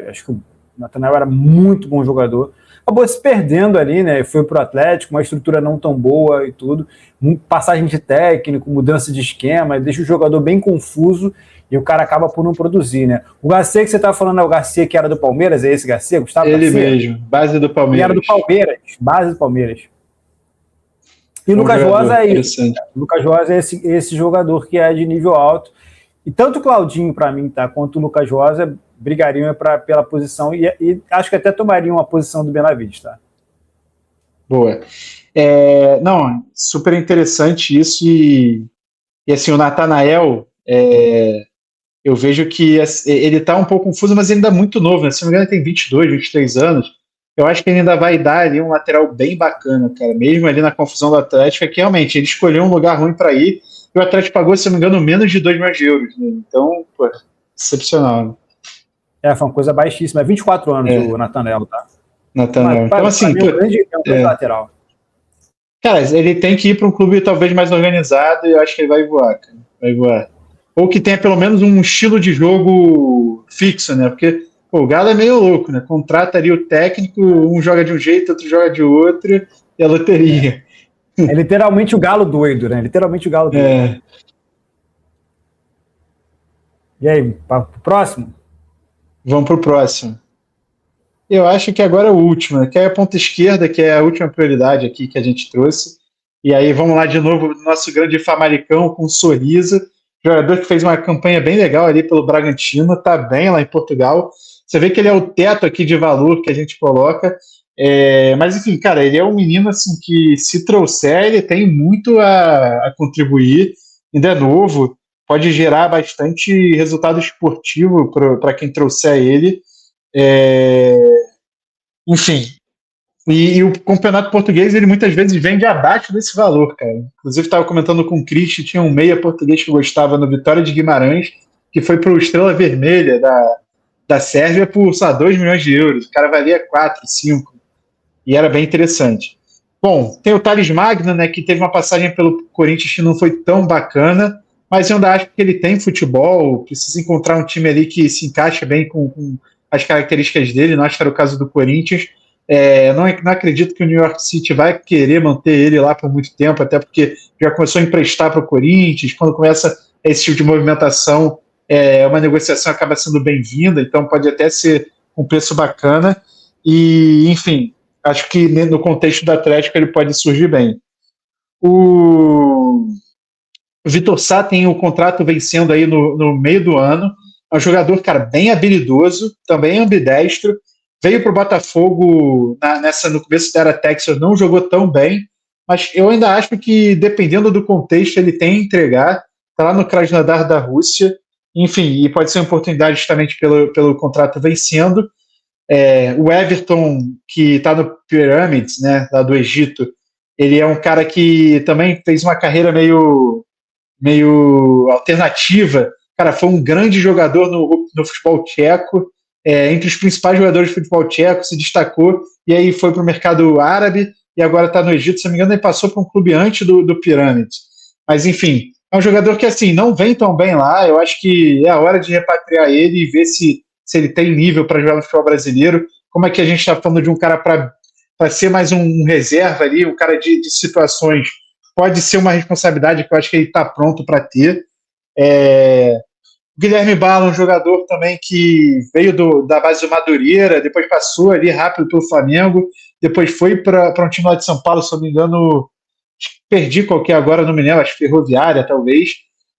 Acho que o Nathanael era muito bom jogador. Acabou se perdendo ali, né? Foi pro Atlético, uma estrutura não tão boa e tudo. Passagem de técnico, mudança de esquema, deixa o jogador bem confuso e o cara acaba por não produzir, né? O Garcia que você estava falando é o Garcia que era do Palmeiras, é esse Garcia? Gustavo Ele Garcia? mesmo, base do Palmeiras. Ele era do Palmeiras, base do Palmeiras. E o Lucas Rosa é isso. O Lucas Rosa é esse jogador que é de nível alto. E tanto o Claudinho, para mim, tá, quanto o Lucas Rosa brigariam pela posição e acho que até tomariam a posição do Benavides, tá? Boa. Não, super interessante isso e assim, o Nathanael, eu vejo que ele tá um pouco confuso, mas ele ainda é muito novo, né? Se não me engano, ele tem 22, 23 anos. Eu acho que ele ainda vai dar ali um lateral bem bacana, cara. Mesmo ali na confusão do Atlético, é que realmente ele escolheu um lugar ruim para ir e o Atlético pagou, se não me engano, menos de 2 milhões de euros. Né? Então, pô, excepcional. Né? Foi uma coisa baixíssima. 24 anos o Nathanael, tá? Nathanael. Então, assim, é um grande lateral. Cara, ele tem que ir para um clube talvez mais organizado e eu acho que ele vai voar, cara. vai voar. Ou que tenha pelo menos um estilo de jogo fixo, né? Porque pô, o Galo é meio louco, né? Contrata ali o técnico, um joga de um jeito, outro joga de outro, e a loteria. É literalmente o Galo doido, né? Literalmente o Galo doido. É. E aí, pro próximo? Vamos pro próximo. Eu acho que agora é o último, né? Que é a ponta esquerda, que é a última prioridade aqui que a gente trouxe. E aí vamos lá de novo, nosso grande Famaricão com Sorriso, jogador que fez uma campanha bem legal ali pelo Bragantino, tá bem lá em Portugal. Você vê que ele é o teto aqui de valor que a gente coloca. Mas enfim, cara, ele é um menino assim que se trouxer, ele tem muito a contribuir, ainda é novo, pode gerar bastante resultado esportivo para quem trouxer ele. É, enfim, e o campeonato português, ele muitas vezes vende abaixo desse valor, cara. Inclusive, estava comentando com o Cris, tinha um meia português que gostava no Vitória de Guimarães, que foi para o Estrela Vermelha da Sérvia por, sei lá, 2 milhões de euros. O cara valia 4, 5. E era bem interessante. Bom, tem o Thales Magno, né, que teve uma passagem pelo Corinthians que não foi tão bacana, mas eu ainda acho que ele tem futebol, precisa encontrar um time ali que se encaixe bem com as características dele, não acho que era o caso do Corinthians. Não acredito que o New York City vai querer manter ele lá por muito tempo, até porque já começou a emprestar para o Corinthians. Quando começa esse tipo de movimentação, uma negociação acaba sendo bem-vinda, então pode até ser um preço bacana. E, enfim, acho que no contexto do Atlético ele pode surgir bem. O Vitor Sá tem o contrato vencendo aí no meio do ano. É um jogador, cara, bem habilidoso, também ambidestro. Veio para o Botafogo no começo da era Texas, não jogou tão bem, mas eu ainda acho que, dependendo do contexto, ele tem a entregar. Está lá no Krasnodar da Rússia. Enfim, e pode ser uma oportunidade justamente pelo contrato vencendo. O Everton, que está no Pyramids, né, lá do Egito, ele é um cara que também fez uma carreira meio alternativa. Cara, foi um grande jogador no futebol tcheco, entre os principais jogadores de futebol tcheco, se destacou, e aí foi para o mercado árabe, e agora está no Egito. Se não me engano, ele passou para um clube antes do Pyramids. Mas, enfim, é um jogador que, assim, não vem tão bem lá. Eu acho que é a hora de repatriar ele e ver se ele tem nível para jogar no futebol brasileiro. Como é que a gente está falando de um cara para ser mais um reserva ali, um cara de situações, pode ser uma responsabilidade que eu acho que ele está pronto para ter. O Guilherme Bala, um jogador também que veio da base do Madureira, depois passou ali rápido pelo Flamengo, depois foi para um time lá de São Paulo, se não me engano, perdi qualquer agora, não me lembro, acho que Ferroviária, talvez.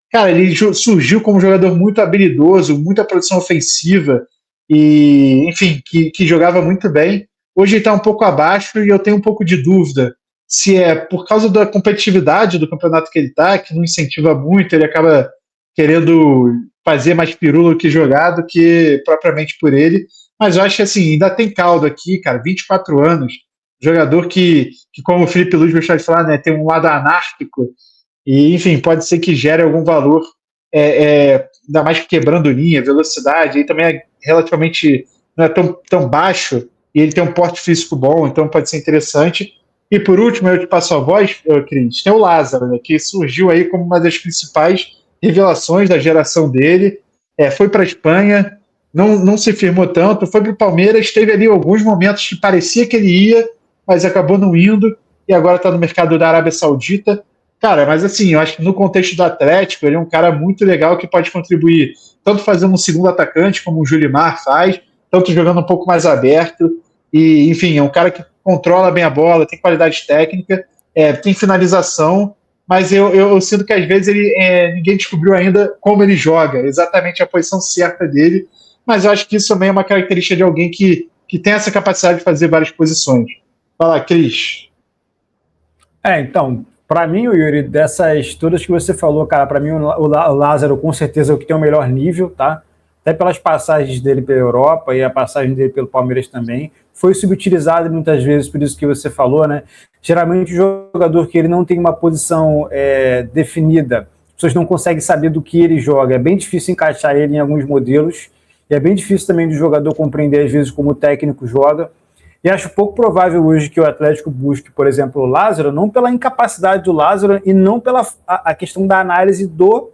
Cara, ele surgiu como um jogador muito habilidoso, muita produção ofensiva, e, enfim, que jogava muito bem. Hoje ele está um pouco abaixo e eu tenho um pouco de dúvida se é por causa da competitividade do campeonato que ele está, que não incentiva muito, ele acaba querendo fazer mais pirula que jogar do que propriamente por ele. Mas eu acho que assim, ainda tem caldo aqui, cara, 24 anos, jogador que como o Felipe Luiz gostava de falar, né, tem um lado anárquico, e enfim, pode ser que gere algum valor, ainda mais quebrando linha, velocidade, aí também é relativamente, não é tão baixo, e ele tem um porte físico bom, então pode ser interessante. E por último, eu te passo a voz, Cris, tem o Lázaro, né, que surgiu aí como uma das principais revelações da geração dele, foi para a Espanha, não se firmou tanto, foi para o Palmeiras, teve ali alguns momentos que parecia que ele ia, mas acabou não indo, e agora está no mercado da Arábia Saudita. Cara, mas assim, eu acho que no contexto do Atlético, ele é um cara muito legal que pode contribuir, tanto fazendo um segundo atacante, como o Julimar faz, tanto jogando um pouco mais aberto, e enfim, é um cara que controla bem a bola, tem qualidade técnica, tem finalização, mas eu sinto que às vezes ninguém descobriu ainda como ele joga, exatamente a posição certa dele, mas eu acho que isso também é uma característica de alguém que tem essa capacidade de fazer várias posições. Vai lá, Cris. Então, para mim, Yuri, dessas todas que você falou, cara, para mim o Lázaro com certeza é o que tem o melhor nível, tá? Até pelas passagens dele pela Europa e a passagem dele pelo Palmeiras também. Foi subutilizado muitas vezes, por isso que você falou, né? Geralmente o jogador que ele não tem uma posição definida, as pessoas não conseguem saber do que ele joga. É bem difícil encaixar ele em alguns modelos, e é bem difícil também do jogador compreender, às vezes, como o técnico joga. E acho pouco provável hoje que o Atlético busque, por exemplo, o Lázaro, não pela incapacidade do Lázaro e não pela a questão da análise do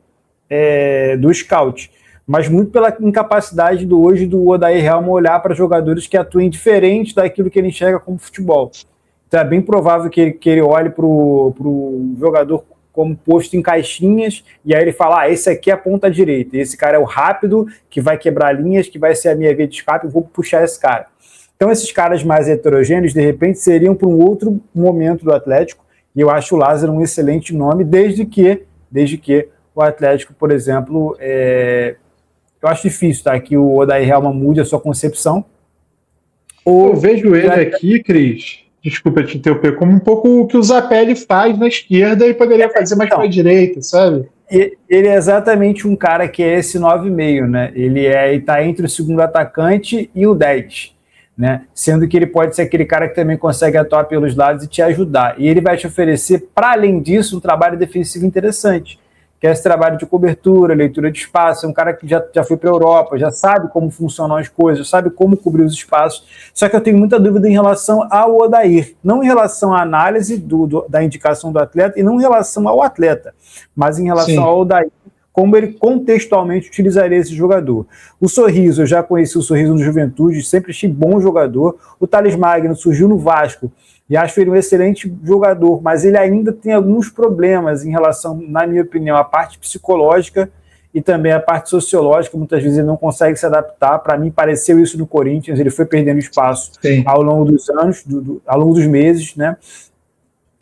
do scout, mas muito pela incapacidade hoje do Odair Helma olhar para jogadores que atuem diferente daquilo que ele enxerga como futebol. Então é bem provável que ele olhe para o jogador como posto em caixinhas, e aí ele fala, esse aqui é a ponta direita, esse cara é o rápido, que vai quebrar linhas, que vai ser a minha via de escape, eu vou puxar esse cara. Então esses caras mais heterogêneos, de repente, seriam para um outro momento do Atlético, e eu acho o Lázaro um excelente nome, desde que o Atlético, por exemplo, eu acho difícil, tá, que o Odair Helma mude a sua concepção. Eu vejo ele aqui, Cris, desculpa te interromper, como um pouco o que o Zapelli faz na esquerda e poderia fazer mais para a direita, sabe? Ele é exatamente um cara que é esse 9,5, né? Ele está entre o segundo atacante e o 10, né? Sendo que ele pode ser aquele cara que também consegue atuar pelos lados e te ajudar. E ele vai te oferecer, para além disso, um trabalho defensivo interessante, que é esse trabalho de cobertura, leitura de espaço. É um cara que já foi para a Europa, já sabe como funcionam as coisas, sabe como cobrir os espaços. Só que eu tenho muita dúvida em relação ao Odair, não em relação à análise da indicação do atleta e não em relação ao atleta, mas em relação ao Odair, como ele contextualmente utilizaria esse jogador. O Sorriso, eu já conheci o Sorriso no Juventude, sempre achei bom jogador. O Thales Magno surgiu no Vasco, e acho ele um excelente jogador, mas ele ainda tem alguns problemas em relação, na minha opinião, à parte psicológica e também à parte sociológica. Muitas vezes ele não consegue se adaptar. Para mim, pareceu isso no Corinthians, ele foi perdendo espaço ao longo dos anos, ao longo dos meses, né?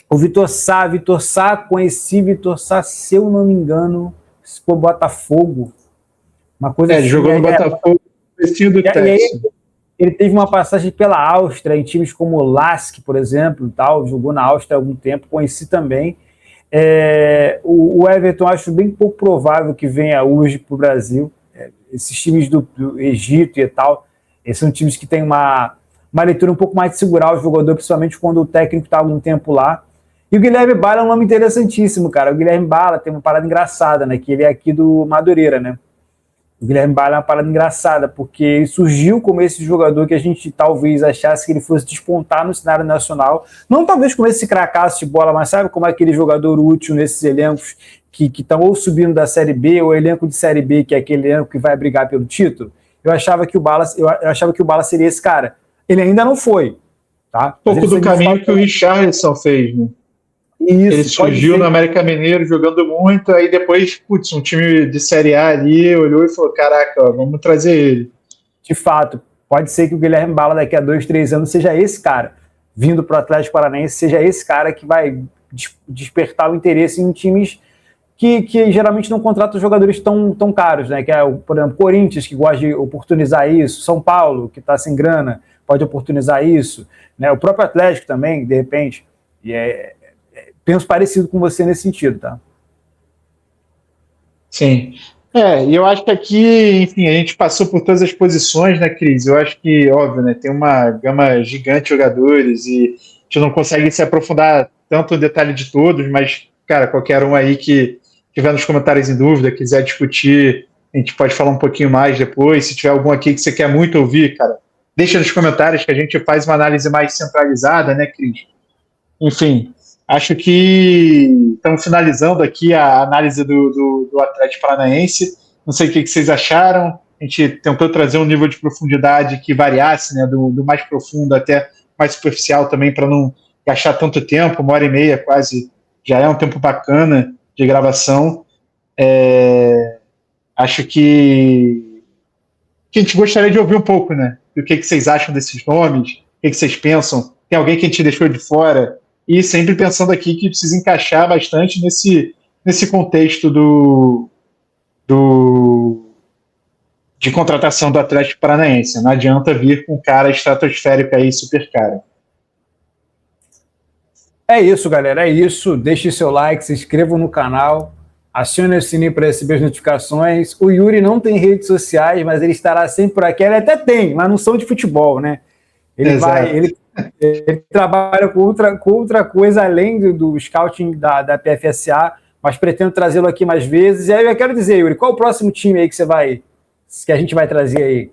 O Vitor Sá, conheci Vitor Sá, se eu não me engano, se for Botafogo, uma coisa assim. Jogou no Botafogo, vestido do Texas. Ele teve uma passagem pela Áustria, em times como o Lask, por exemplo, tal, jogou na Áustria há algum tempo, conheci também. O Everton, acho bem pouco provável que venha hoje para o Brasil. Esses times do Egito e tal, esses são times que têm uma leitura um pouco mais de segurar o jogador, principalmente quando o técnico está há algum tempo lá. E o Guilherme Bala é um nome interessantíssimo, cara. O Guilherme Bala tem uma parada engraçada, né? Que ele é aqui do Madureira, né? O Guilherme Bala é uma parada engraçada, porque ele surgiu como esse jogador que a gente talvez achasse que ele fosse despontar no cenário nacional. Não talvez como esse cracaço de bola, mas sabe como é aquele jogador útil nesses elencos que estão ou subindo da Série B, ou elenco de Série B, que é aquele elenco que vai brigar pelo título? Eu achava que o Bala seria esse cara. Ele ainda não foi. Tá? Um pouco do caminho que o Richarlison fez, né? Isso, ele surgiu no América Mineiro jogando muito, aí depois, um time de Série A ali olhou e falou, caraca, vamos trazer ele. De fato, pode ser que o Guilherme Bala daqui a 2, 3 anos seja esse cara, vindo para o Atlético Paranaense, seja esse cara que vai despertar o interesse em times que geralmente não contratam jogadores tão caros, né? Que é, por exemplo, Corinthians, que gosta de oportunizar isso, São Paulo, que está sem grana, pode oportunizar isso, né? O próprio Atlético também, de repente, penso parecido com você nesse sentido, tá? Sim. E eu acho que aqui, enfim, a gente passou por todas as posições, né, Cris? Eu acho que, óbvio, né, tem uma gama gigante de jogadores e a gente não consegue se aprofundar tanto no detalhe de todos, mas, cara, qualquer um aí que tiver nos comentários em dúvida, quiser discutir, a gente pode falar um pouquinho mais depois. Se tiver algum aqui que você quer muito ouvir, cara, deixa nos comentários que a gente faz uma análise mais centralizada, né, Cris? Enfim, acho que estamos finalizando aqui a análise do Atlético Paranaense. Não sei o que vocês acharam. A gente tentou trazer um nível de profundidade que variasse, né, do mais profundo até mais superficial também, para não gastar tanto tempo. 1h30 quase já é um tempo bacana de gravação. Acho que a gente gostaria de ouvir um pouco, né, do que vocês acham desses nomes, o que vocês pensam. Tem alguém que a gente deixou de fora? E sempre pensando aqui que precisa encaixar bastante nesse contexto de contratação do Atlético Paranaense. Não adianta vir com um cara estratosférico aí, super caro. É isso, galera. É isso. Deixe seu like, se inscrevam no canal, acione o sininho para receber as notificações. O Yuri não tem redes sociais, mas ele estará sempre por aqui. Ele até tem, mas não são de futebol, né? Ele trabalha com outra coisa além do scouting da PFSA, mas pretendo trazê-lo aqui mais vezes. E aí eu quero dizer, Yuri, qual o próximo time aí que a gente vai trazer aí?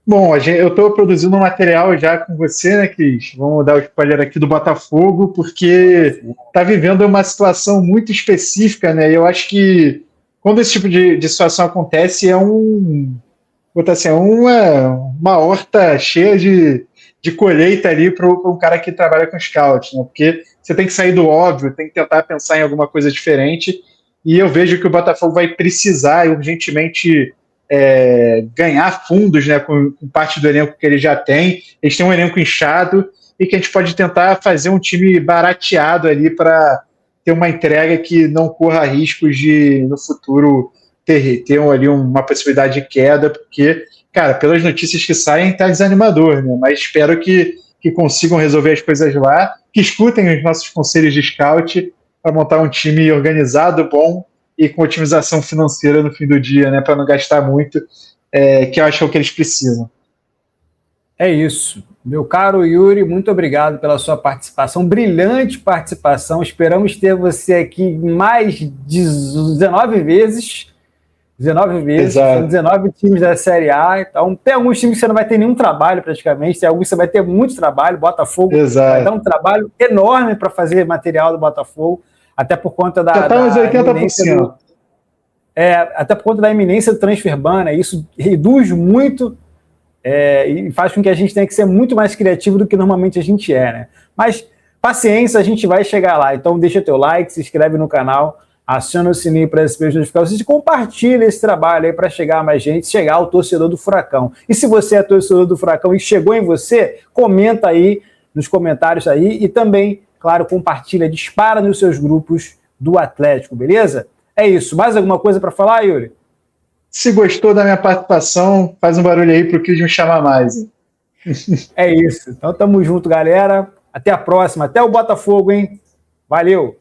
Bom, eu estou produzindo um material já com você, né, Cris? Vamos dar o spoiler aqui do Botafogo, porque está vivendo uma situação muito específica, né? Eu acho que quando esse tipo de situação acontece, assim, uma horta cheia de colheita ali para um cara que trabalha com scout, né? Porque você tem que sair do óbvio, tem que tentar pensar em alguma coisa diferente, e eu vejo que o Botafogo vai precisar urgentemente ganhar fundos, né, com parte do elenco que ele já tem. Eles têm um elenco inchado e que a gente pode tentar fazer um time barateado ali para ter uma entrega que não corra riscos de, no futuro, ter ali uma possibilidade de queda, porque, cara, pelas notícias que saem, tá desanimador, né? Mas espero que consigam resolver as coisas lá, que escutem os nossos conselhos de scout para montar um time organizado, bom e com otimização financeira no fim do dia, né? Para não gastar muito, que eu acho que é o que eles precisam. É isso. Meu caro Yuri, muito obrigado pela sua participação, brilhante participação. Esperamos ter você aqui mais 19 vezes. 19 vezes, são 19 times da Série A. Então, tem alguns times que você não vai ter nenhum trabalho praticamente, tem alguns que você vai ter muito trabalho. Botafogo vai dar um trabalho enorme para fazer material do Botafogo, até por conta da. Já está uns 80%. Até por conta da iminência do transfer ban, né? Isso reduz muito e faz com que a gente tenha que ser muito mais criativo do que normalmente a gente né? Mas paciência, a gente vai chegar lá. Então, deixa teu like, se inscreve no canal, aciona o sininho para receber as notificações e compartilha esse trabalho aí para chegar a mais gente, chegar ao torcedor do Furacão. E se você é torcedor do Furacão e chegou em você, comenta aí nos comentários aí e também, claro, compartilha, dispara nos seus grupos do Atlético, beleza? É isso. Mais alguma coisa para falar, Yuri? Se gostou da minha participação, faz um barulho aí para o Kid me chamar mais. É isso. Então tamo junto, galera. Até a próxima. Até o Botafogo, hein? Valeu!